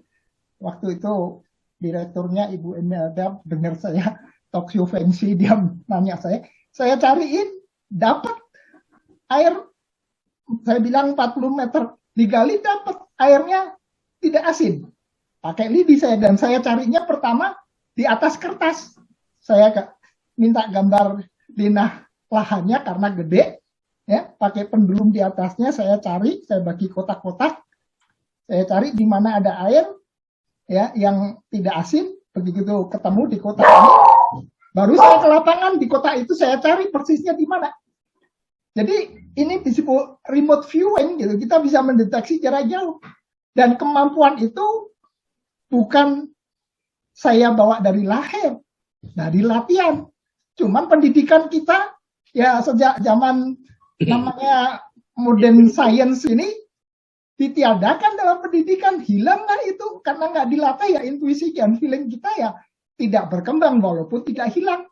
Waktu itu direkturnya Ibu Imelda dengar saya talk show fancy, dia nanya saya cariin, dapat air, saya bilang 40 meter digali, dapat airnya tidak asin. Pakai lidi saya, dan saya carinya pertama di atas kertas. Saya minta gambar linah lahannya karena gede, ya, pakai pendulum di atasnya saya cari, saya bagi kotak-kotak, saya cari di mana ada air, ya, yang tidak asin. Begitu ketemu di kota ini, baru saya ke lapangan di kota itu, saya cari persisnya di mana. Jadi ini disebut remote viewing gitu, kita bisa mendeteksi jarak jauh, dan kemampuan itu bukan saya bawa dari lahir, dari latihan. Cuman pendidikan kita ya sejak zaman namanya modern science ini ditiadakan dalam pendidikan, hilanglah itu karena nggak dilatih ya, intuisi dan feeling kita ya tidak berkembang walaupun tidak hilang.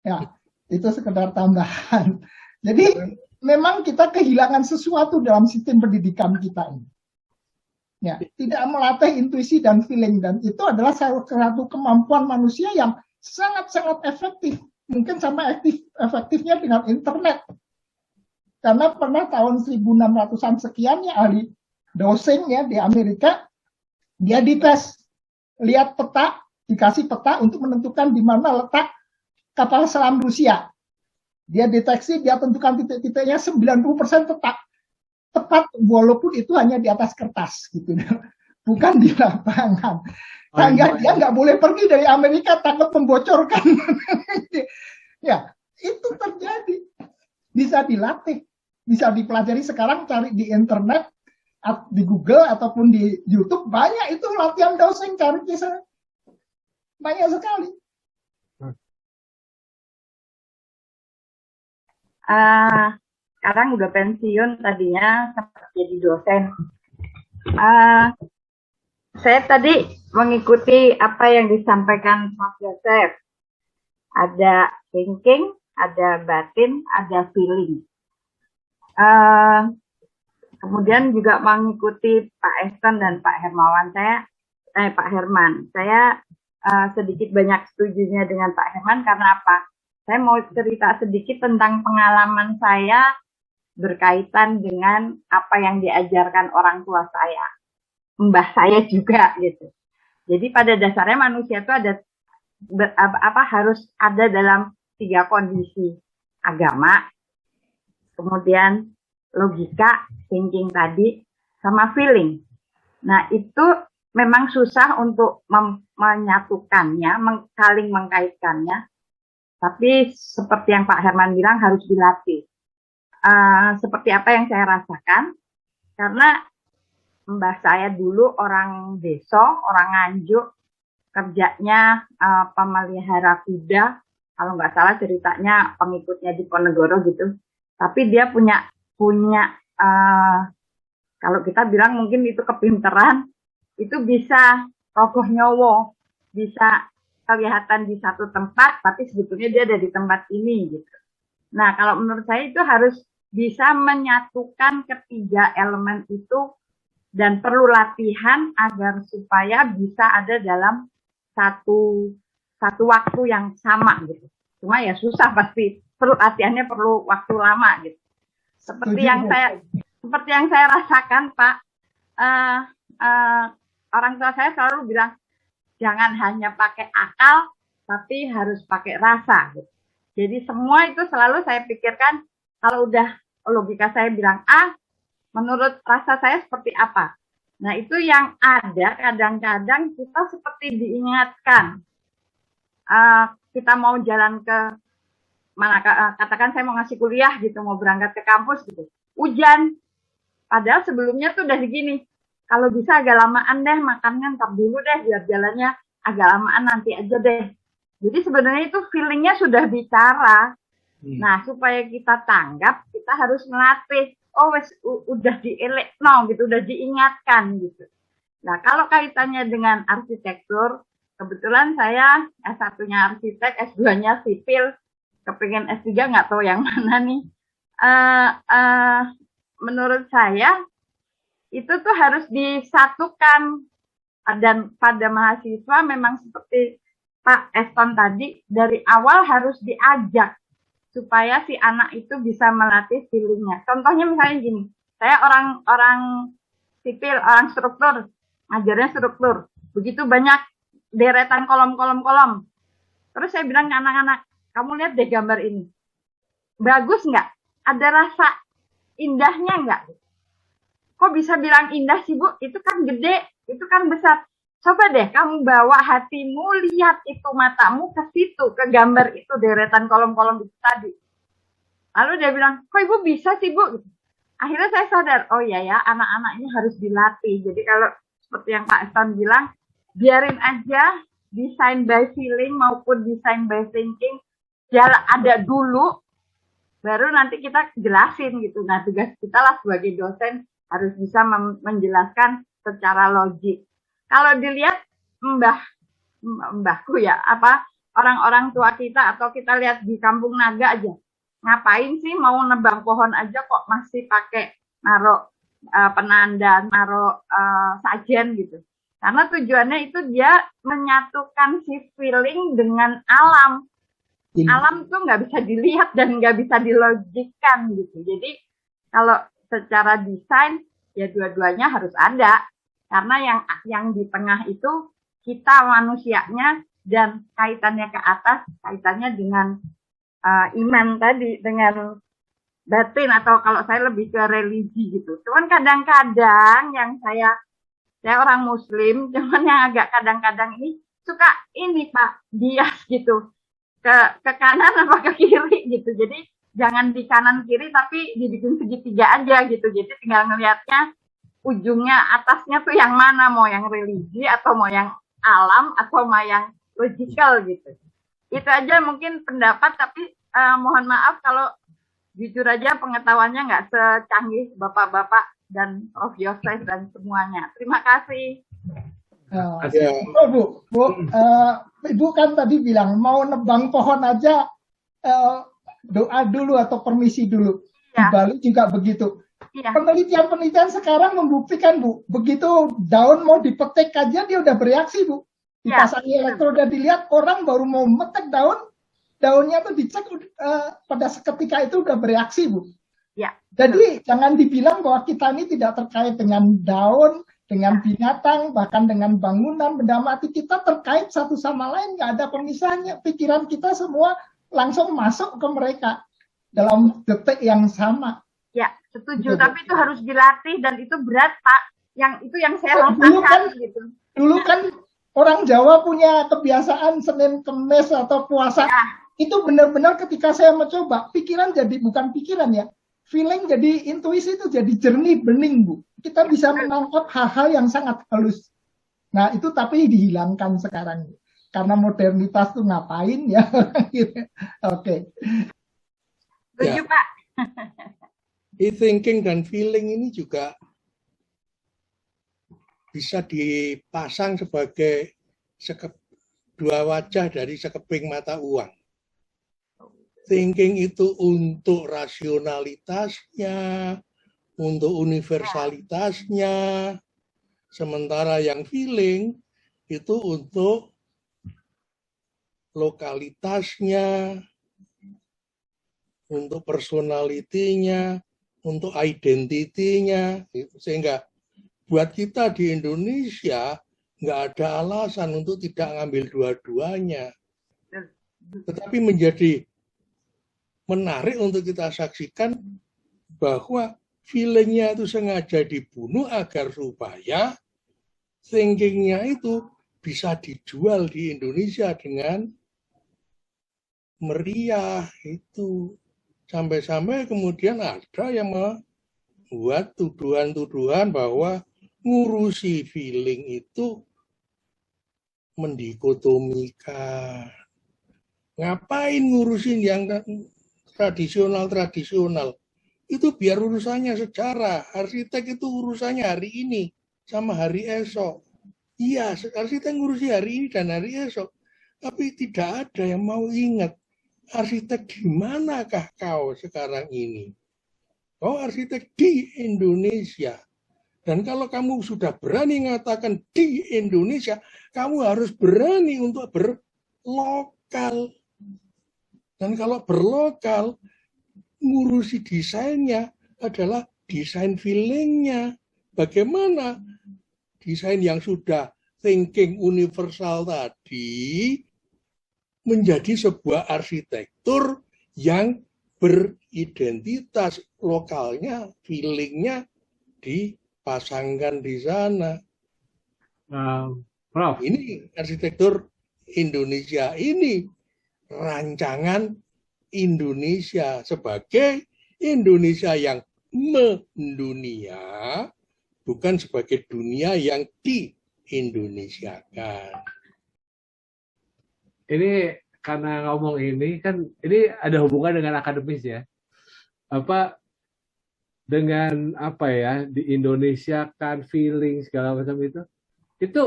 Ya, itu sekedar tambahan. Jadi memang kita kehilangan sesuatu dalam sistem pendidikan kita ini. Ya, tidak melatih intuisi dan feeling, dan itu adalah salah satu kemampuan manusia yang sangat-sangat efektif, mungkin sama efektifnya dengan internet. Karena pernah tahun 1600-an sekian ya, ahli Dosing ya di Amerika, dia dites, lihat peta, dikasih peta untuk menentukan di mana letak kapal selam Rusia. Dia deteksi, dia tentukan titik-titiknya 90% tepat, walaupun itu hanya di atas kertas gitu, bukan di lapangan. Sehingga dia nggak boleh pergi dari Amerika, takut membocorkan. Ya, itu terjadi. Bisa dilatih, bisa dipelajari. Sekarang cari di internet, di Google ataupun di YouTube, banyak itu latihan dosing, cari kisah. Banyak sekali. Sekarang udah pensiun, tadinya sempat jadi dosen. Saya tadi mengikuti apa yang disampaikan Mas Yosef. Ada thinking, ada batin, ada feeling. Kemudian juga mengikuti Pak Eston dan Pak Hermawan. Pak Herman. Saya sedikit banyak setujunya dengan Pak Herman karena apa? Saya mau cerita sedikit tentang pengalaman saya berkaitan dengan apa yang diajarkan orang tua saya, mbah saya juga gitu. Jadi pada dasarnya manusia itu ada harus ada dalam 3 kondisi: agama, kemudian logika, thinking tadi, sama feeling. Nah itu memang susah untuk menyatukannya, saling mengkaitkannya. Tapi seperti yang Pak Herman bilang harus dilatih. Seperti apa yang saya rasakan, karena mbah saya dulu orang desa, orang Nganjuk, kerjanya pemelihara kuda, kalau nggak salah ceritanya pengikutnya di Ponegoro gitu. Tapi dia punya kalau kita bilang mungkin itu kepinteran, itu bisa rogoh nyowo, bisa kelihatan di satu tempat, tapi sebetulnya dia ada di tempat ini gitu. Nah, kalau menurut saya itu harus bisa menyatukan ketiga elemen itu dan perlu latihan agar supaya bisa ada dalam satu waktu yang sama gitu. Cuma ya susah pasti, perlu latihannya, perlu waktu lama gitu. Seperti yang saya rasakan, Pak, orang tua saya selalu bilang jangan hanya pakai akal, tapi harus pakai rasa gitu. Jadi semua itu selalu saya pikirkan, kalau udah logika saya bilang A, menurut rasa saya seperti apa. Nah, itu yang ada kadang-kadang kita seperti diingatkan. Kita mau jalan ke mana, katakan saya mau ngasih kuliah gitu, mau berangkat ke kampus gitu. Hujan. Padahal sebelumnya tuh udah begini. Kalau bisa agak lamaan deh, makannya ntar dulu deh, biar jalannya agak lamaan nanti aja deh. Jadi sebenarnya itu feelingnya sudah bicara. Nah, supaya kita tanggap, kita harus melatih. Oh, udah dielek, gitu, udah diingatkan gitu. Nah, kalau kaitannya dengan arsitektur, kebetulan saya S1-nya arsitek, S2-nya sipil, kepingin S3 nggak tahu yang mana nih. Menurut saya, itu tuh harus disatukan. Dan pada mahasiswa memang seperti Pak Eston tadi, dari awal harus diajak supaya si anak itu bisa melatih feelingnya. Contohnya misalnya gini, saya orang sipil, orang struktur, ngajarnya struktur. Begitu banyak deretan kolom. Terus saya bilang ke anak-anak, kamu lihat deh gambar ini. Bagus nggak? Ada rasa indahnya nggak? Kok bisa bilang indah sih, Bu? Itu kan gede, itu kan besar. Coba deh kamu bawa hatimu, lihat itu matamu ke situ, ke gambar itu, deretan kolom-kolom itu tadi. Lalu dia bilang, kok Ibu bisa sih, Bu? Akhirnya saya sadar, oh iya ya, anak-anak ini harus dilatih. Jadi kalau seperti yang Pak Eston bilang, biarin aja design by feeling maupun design by thinking, jalan ada dulu, baru nanti kita jelasin gitu. Nah, tugas kita lah sebagai dosen harus bisa menjelaskan secara logik. Kalau dilihat mbahku ya, orang-orang tua kita atau kita lihat di Kampung Naga aja, ngapain sih mau nebang pohon aja kok masih pakai naruh penanda, naruh sajen gitu. Karena tujuannya itu dia menyatukan si feeling dengan alam. Alam tuh nggak bisa dilihat dan nggak bisa dilogikkan gitu. Jadi kalau secara desain ya dua-duanya harus ada. Karena yang di tengah itu kita manusianya, dan kaitannya ke atas, kaitannya dengan iman tadi, dengan batin, atau kalau saya lebih ke religi gitu. Cuman kadang-kadang yang saya orang Muslim, cuman yang agak kadang-kadang ini suka ini Pak, bias gitu. Ke kanan apa ke kiri gitu. Jadi jangan di kanan kiri tapi dibikin segitiga aja gitu. Jadi tinggal ngelihatnya ujungnya atasnya tuh yang mana, mau yang religi atau mau yang alam atau mau yang logical gitu. Itu aja mungkin pendapat, tapi mohon maaf kalau jujur aja pengetahuannya nggak secanggih bapak-bapak dan Prof. Yosef dan semuanya. Terima kasih. Bu, Ibu kan tadi bilang mau nebang pohon aja doa dulu atau permisi dulu. Di Bali juga begitu. Ya. Penelitian sekarang membuktikan, Bu, begitu daun mau dipetik aja dia udah bereaksi, Bu. Dipasangi elektroda, dilihat orang baru mau metek daunnya tuh dicek pada seketika itu udah bereaksi, Bu. Ya. Jadi jangan dibilang bahwa kita ini tidak terkait dengan daun, dengan binatang, bahkan dengan bangunan, benda mati. Kita terkait satu sama lain, nggak ada pemisahannya. Pikiran kita semua langsung masuk ke mereka dalam detik yang sama. Ya, setuju. Tapi itu harus dilatih dan itu berat, Pak. Yang saya rasakan gitu. Dulu kan orang Jawa punya kebiasaan Senin Kemis atau puasa. Ya. Itu benar-benar ketika saya mencoba, pikiran jadi bukan pikiran ya. Feeling jadi intuisi itu jadi jernih, bening, Bu. Kita bisa menangkap hal-hal yang sangat halus. Nah, itu tapi dihilangkan sekarang. Karena modernitas tuh ngapain ya. Oke. Setuju, Pak. E-thinking dan feeling ini juga bisa dipasang sebagai dua wajah dari sekeping mata uang. thinking itu untuk rasionalitasnya, untuk universalitasnya, sementara yang feeling itu untuk lokalitasnya, untuk personalitinya, untuk identitinya. Sehingga buat kita di Indonesia nggak ada alasan untuk tidak ngambil dua-duanya. Tetapi menjadi menarik untuk kita saksikan bahwa feelingnya itu sengaja dibunuh agar supaya thinkingnya itu bisa dijual di Indonesia dengan meriah itu. Sampai-sampai kemudian ada yang membuat tuduhan-tuduhan bahwa ngurusi feeling itu mendikotomikan. Ngapain ngurusin yang tradisional-tradisional? Itu biar urusannya sejarah. Arsitek itu urusannya hari ini sama hari esok. Iya, arsitek ngurusi hari ini dan hari esok. Tapi tidak ada yang mau ingat. Arsitek di manakah kau sekarang ini? Kau arsitek di Indonesia. Dan kalau kamu sudah berani mengatakan di Indonesia, kamu harus berani untuk berlokal. Dan kalau berlokal, ngurusi desainnya adalah desain feelingnya. Bagaimana desain yang sudah thinking universal tadi menjadi sebuah arsitektur yang beridentitas lokalnya, feelingnya dipasangkan di sana. Prof. Ini arsitektur Indonesia, ini rancangan Indonesia sebagai Indonesia yang mendunia, bukan sebagai dunia yang di-Indonesiakan. Ini karena ngomong ini kan ini ada hubungan dengan akademis ya. Dengan apa ya di Indonesia kan feeling segala macam itu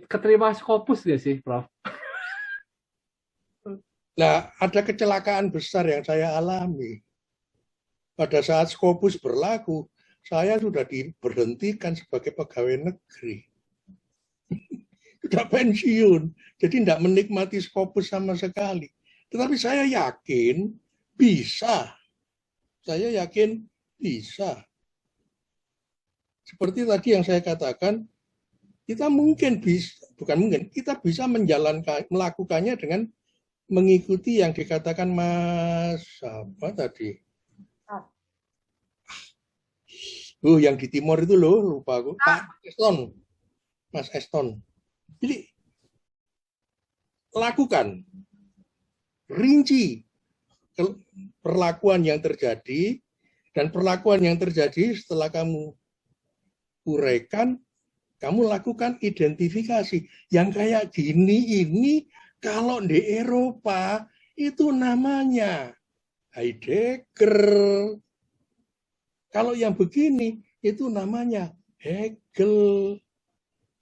keterima Scopus nggak sih, Prof? Nah, ada kecelakaan besar yang saya alami. Pada saat Scopus berlaku, saya sudah diberhentikan sebagai pegawai negeri. Sudah pensiun, jadi tidak menikmati Scopus sama sekali. Tetapi saya yakin bisa. Saya yakin bisa. Seperti tadi yang saya katakan, kita mungkin bisa, bukan mungkin, kita bisa melakukannya dengan mengikuti yang dikatakan Mas apa tadi? Yang di Timor itu loh, lupa aku. Pak Eston. Mas Eston. Jadi lakukan rinci perlakuan yang terjadi, dan perlakuan yang terjadi setelah kamu uraikan, kamu lakukan identifikasi. Yang kayak gini ini kalau di Eropa itu namanya Heidegger. Kalau yang begini itu namanya Hegel.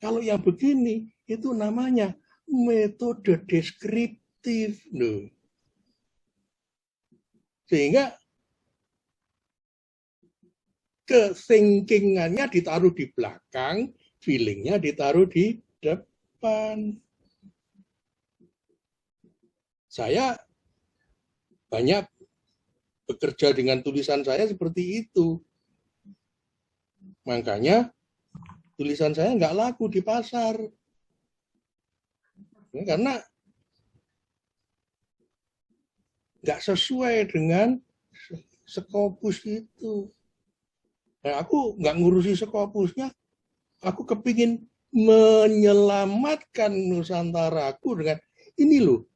Kalau yang begini itu namanya metode deskriptif. Loh. Sehingga kethinkingannya ditaruh di belakang, feelingnya ditaruh di depan. Saya banyak bekerja dengan tulisan saya seperti itu. Makanya tulisan saya nggak laku di pasar. Karena nggak sesuai dengan Scopus itu. Nah, aku nggak ngurusi Scopusnya. Aku kepingin menyelamatkan Nusantaraku dengan ini loh.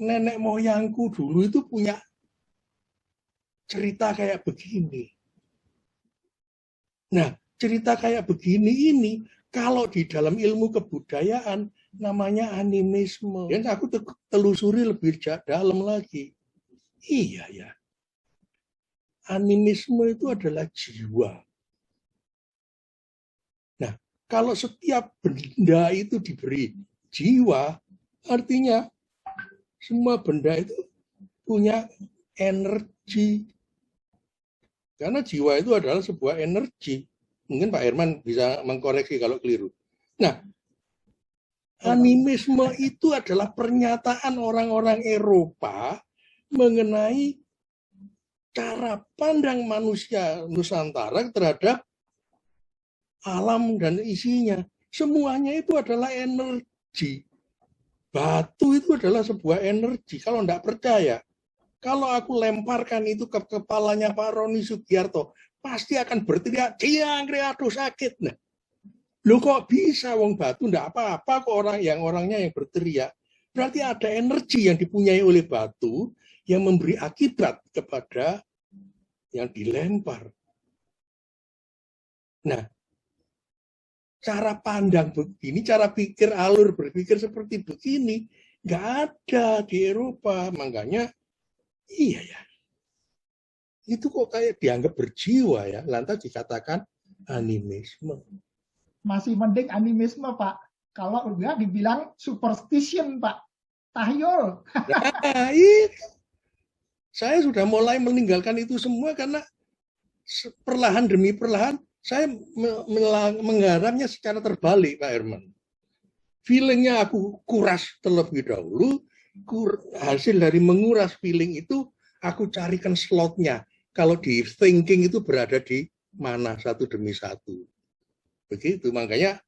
Nenek moyangku dulu itu punya cerita kayak begini. Nah, cerita kayak begini ini kalau di dalam ilmu kebudayaan namanya animisme. Dan aku telusuri lebih dalam lagi. Iya ya. Animisme itu adalah jiwa. Nah, kalau setiap benda itu diberi jiwa, artinya semua benda itu punya energi. Karena jiwa itu adalah sebuah energi. Mungkin Pak Herman bisa mengkoreksi kalau keliru. Nah, animisme itu adalah pernyataan orang-orang Eropa mengenai cara pandang manusia Nusantara terhadap alam dan isinya. Semuanya itu adalah energi. Batu itu adalah sebuah energi. Kalau tidak percaya, kalau aku lemparkan itu ke kepalanya Pak Roni Sugiarto, pasti akan berteriak, aduh sakit. Nah, lo kok bisa wong batu enggak apa-apa kok orangnya yang berteriak. Berarti ada energi yang dipunyai oleh batu yang memberi akibat kepada yang dilempar. Nah, cara pandang begini, cara pikir, alur berpikir seperti begini, nggak ada di Eropa. Makanya, iya ya, itu kok kayak dianggap berjiwa ya, lantas dikatakan animisme. Masih mending animisme, Pak. Kalau udah dibilang superstition, Pak. Tahyul. Nah, itu. Saya sudah mulai meninggalkan itu semua karena perlahan demi perlahan saya menggarapnya secara terbalik, Pak Herman. Feelingnya aku kuras terlebih dahulu, hasil dari menguras feeling itu aku carikan slotnya. Kalau di thinking itu berada di mana satu demi satu. Begitu, makanya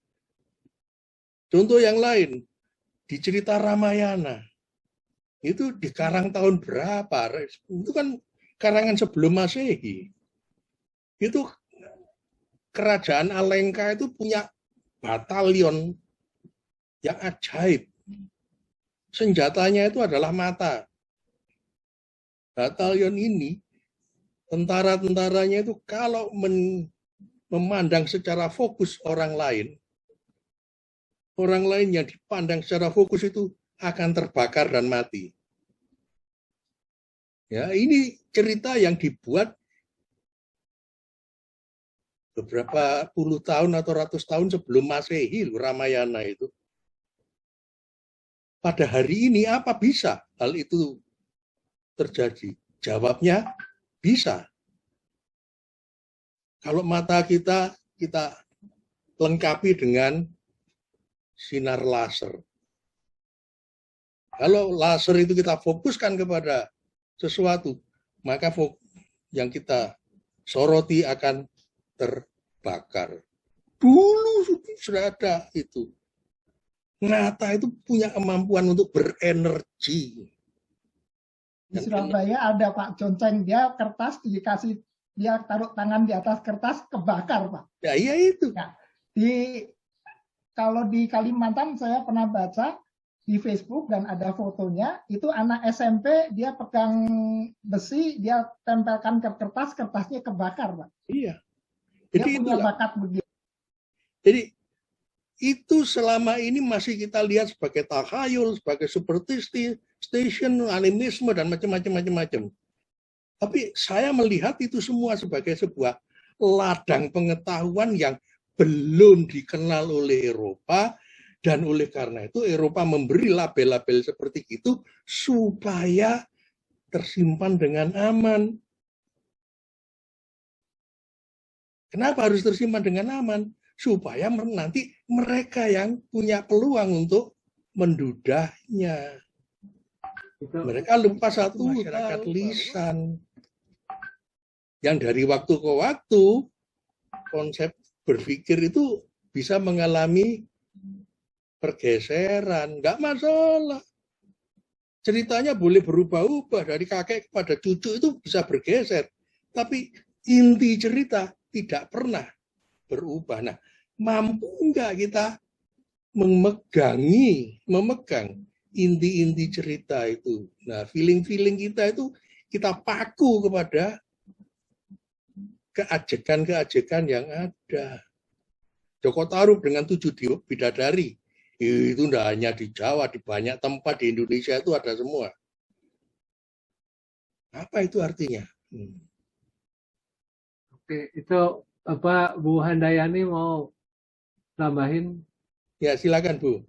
contoh yang lain, di cerita Ramayana, itu dikarang tahun berapa? Itu kan karangan sebelum Masehi. Itu kerajaan Alengka itu punya batalion yang ajaib. Senjatanya itu adalah mata. Batalion ini, tentara-tentaranya itu kalau memandang secara fokus orang lain yang dipandang secara fokus itu akan terbakar dan mati. Ya, ini cerita yang dibuat beberapa puluh tahun atau ratus tahun sebelum Masehi, Ramayana itu. Pada hari ini apa bisa hal itu terjadi? Jawabnya bisa. Kalau mata kita lengkapi dengan sinar laser. Kalau laser itu kita fokuskan kepada sesuatu, maka yang kita soroti akan terbakar. Dulu sudah ada itu. Mata itu punya kemampuan untuk berenergi. Di Surabaya ada Pak Jonceng, dia kertas dia taruh tangan di atas kertas, kebakar, Pak. Ya iya itu. Ya, kalau di Kalimantan saya pernah baca di Facebook dan ada fotonya, itu anak SMP dia pegang besi, dia tempelkan ke kertas, kertasnya kebakar, Pak. Iya. Jadi dia punya bakat begitu. Jadi itu selama ini masih kita lihat sebagai takhayul, sebagai superstition, animisme, dan macam-macam. Tapi saya melihat itu semua sebagai sebuah ladang pengetahuan yang belum dikenal oleh Eropa, dan oleh karena itu Eropa memberi label-label seperti itu supaya tersimpan dengan aman. Kenapa harus tersimpan dengan aman? Supaya nanti mereka yang punya peluang untuk mendudahnya. Mereka lupa satu, masyarakat lisan. Yang dari waktu ke waktu, konsep berpikir itu bisa mengalami pergeseran. Nggak masalah. Ceritanya boleh berubah-ubah. Dari kakek kepada cucu itu bisa bergeser. Tapi inti cerita tidak pernah berubah. Nah, mampu enggak kita memegang inti-inti cerita itu. Nah, feeling-feeling kita itu kita paku kepada keajekan-keajekan yang ada. Joko Tarub dengan 7 bidadari. Itu tidak hanya di Jawa, di banyak tempat di Indonesia itu ada semua. Apa itu artinya? Oke, itu apa Bu Handayani mau tambahin? Ya, silakan Bu.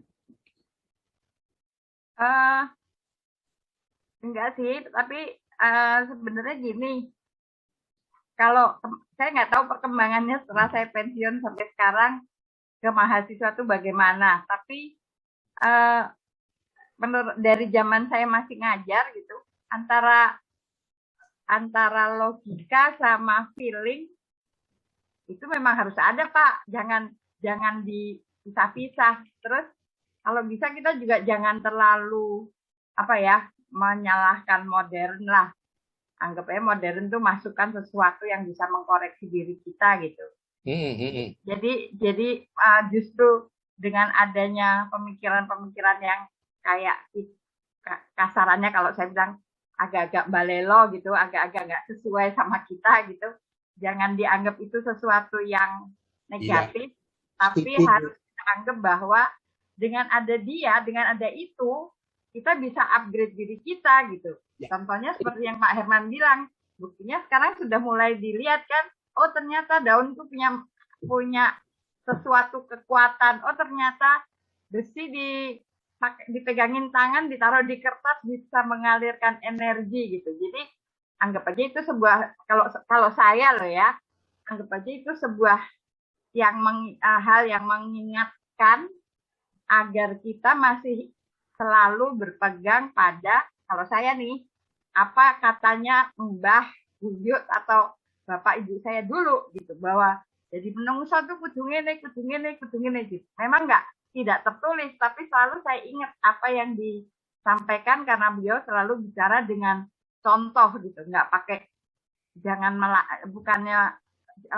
Enggak sih, tapi sebenarnya gini, kalau saya nggak tahu perkembangannya setelah saya pensiun sampai sekarang ke mahasiswa itu bagaimana, tapi menurut dari zaman saya masih ngajar gitu, antara logika sama feeling itu memang harus ada, Pak. Jangan dipisah-pisah. Terus kalau bisa kita juga jangan terlalu menyalahkan modern lah. Anggap aja modern tuh masukkan sesuatu yang bisa mengkoreksi diri kita gitu. Jadi justru dengan adanya pemikiran-pemikiran yang kayak kasarannya kalau saya bilang agak-agak balelo gitu, agak-agak nggak sesuai sama kita gitu. Jangan dianggap itu sesuatu yang negatif, tapi harus kita anggap bahwa dengan ada itu, kita bisa upgrade diri kita gitu. Contohnya seperti yang Pak Herman bilang, buktinya sekarang sudah mulai dilihat kan, oh ternyata daun itu punya sesuatu kekuatan, oh ternyata besi dipegangin tangan, ditaruh di kertas bisa mengalirkan energi gitu. Jadi anggap aja itu sebuah, kalau saya loh ya, anggap aja itu sebuah hal yang mengingatkan agar kita masih selalu berpegang pada, kalau saya nih, apa katanya Mbah Buyut atau Bapak Ibu saya dulu gitu, bahwa jadi menungso tuh kudu ngene gitu. Memang tidak tertulis, tapi selalu saya ingat apa yang disampaikan karena beliau selalu bicara dengan contoh gitu, nggak pakai bukannya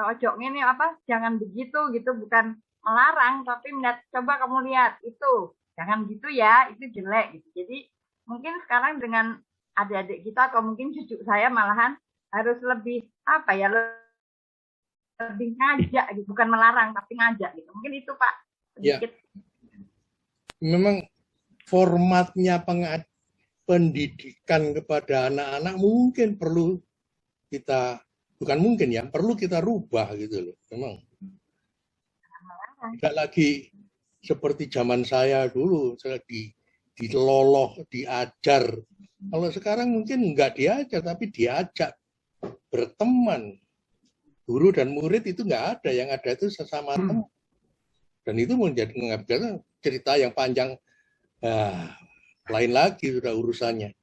ojo ngene jangan begitu gitu, bukan melarang, tapi coba kamu lihat itu, jangan gitu ya, itu jelek gitu. Jadi mungkin sekarang dengan adik-adik kita atau mungkin cucu saya malahan harus lebih lebih ngajak gitu, bukan melarang tapi ngajak gitu. Mungkin itu Pak sedikit. Ya. Memang formatnya pendidikan kepada anak-anak mungkin perlu perlu kita rubah gitu loh. Memang tidak lagi seperti zaman saya dulu, saya diloloh, diajar. Kalau sekarang mungkin nggak diajar, tapi diajak berteman. Guru dan murid itu nggak ada, yang ada itu sesama teman. Dan itu menjadi cerita yang panjang, lain lagi sudah urusannya.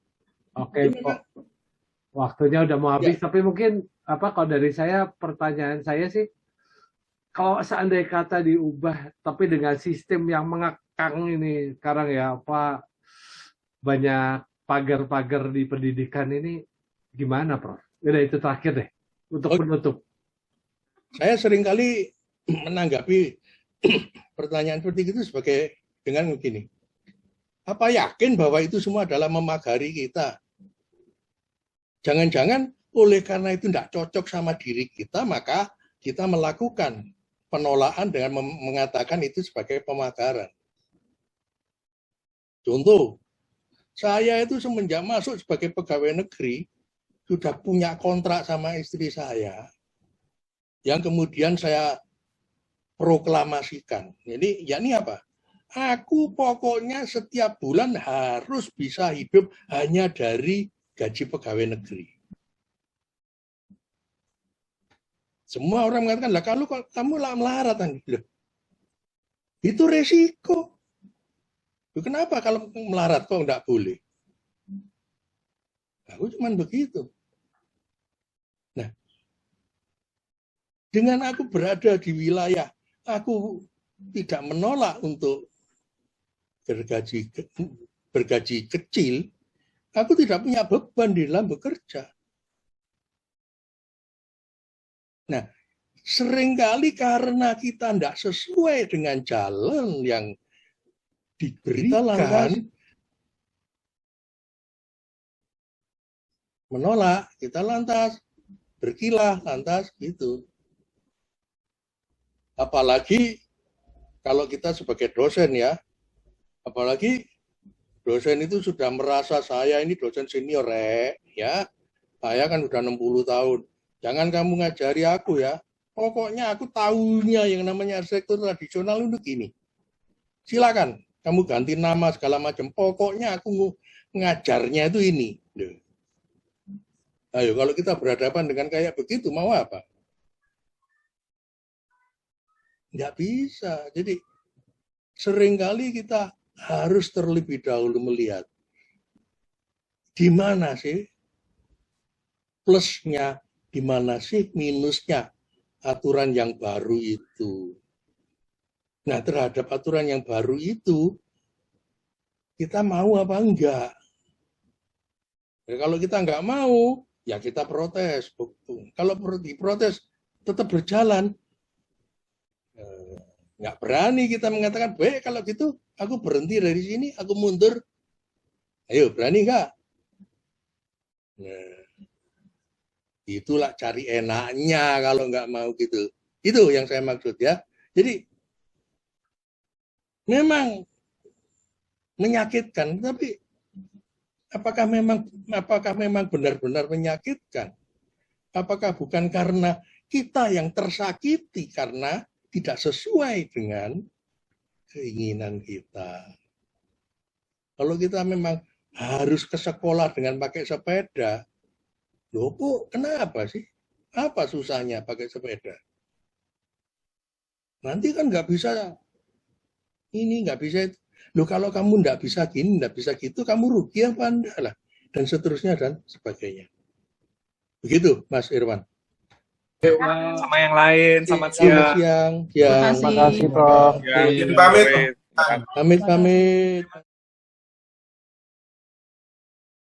Oke, waktunya udah mau habis, tapi mungkin kalau dari saya, pertanyaan saya sih, kalau seandainya kata diubah, tapi dengan sistem yang mengekang ini sekarang ya, banyak pagar-pagar di pendidikan ini, gimana, Prof? Udah itu terakhir deh, untuk penutup. Saya seringkali menanggapi pertanyaan seperti itu dengan begini. Apa yakin bahwa itu semua adalah memagari kita? Jangan-jangan oleh karena itu tidak cocok sama diri kita, maka kita melakukan penolakan dengan mengatakan itu sebagai pemagaran. Contoh, saya itu semenjak masuk sebagai pegawai negeri, sudah punya kontrak sama istri saya, yang kemudian saya proklamasikan. Jadi, yakni apa? Aku pokoknya setiap bulan harus bisa hidup hanya dari gaji pegawai negeri. Semua orang mengatakan, lah kalau kamu melarat, itu resiko. Kenapa kalau melarat kok enggak boleh? Aku cuma begitu. Nah, dengan aku berada di wilayah, aku tidak menolak untuk bergaji kecil, aku tidak punya beban di dalam bekerja. Nah, seringkali karena kita tidak sesuai dengan jalan yang diberikan, menolak, kita lantas berkilah, lantas gitu. Apalagi kalau kita sebagai dosen ya, apalagi dosen itu sudah merasa saya ini dosen senior ya, saya kan udah 60 tahun. Jangan kamu ngajari aku ya. Pokoknya aku tahunya yang namanya arsitektur tradisional itu gini. Silakan, kamu ganti nama segala macam. Pokoknya aku ngajarnya itu ini. Ayo, kalau kita berhadapan dengan kayak begitu, mau apa? Nggak bisa. Jadi, seringkali kita harus terlebih dahulu melihat di mana sih plusnya, di mana sih minusnya aturan yang baru itu. Nah, terhadap aturan yang baru itu, kita mau apa enggak? Ya, kalau kita enggak mau, ya kita protes. Kalau diprotes tetap berjalan, nggak berani kita mengatakan, baik kalau gitu aku berhenti dari sini, aku mundur. Ayo, berani nggak? Nah, itulah cari enaknya kalau nggak mau gitu. Itu yang saya maksud ya. Jadi memang menyakitkan, tapi apakah memang benar-benar menyakitkan? Apakah bukan karena kita yang tersakiti karena tidak sesuai dengan keinginan kita? Kalau kita memang harus ke sekolah dengan pakai sepeda, loh kok kenapa sih? Apa susahnya pakai sepeda? Nanti kan nggak bisa ini, nggak bisa itu. Loh kalau kamu nggak bisa gini, nggak bisa gitu, kamu rugi apa enggak lah? Dan seterusnya dan sebagainya. Begitu, Mas Irwan. Sama yang lain, selamat siang. Terima kasih, Prof. Pamit. Pamit.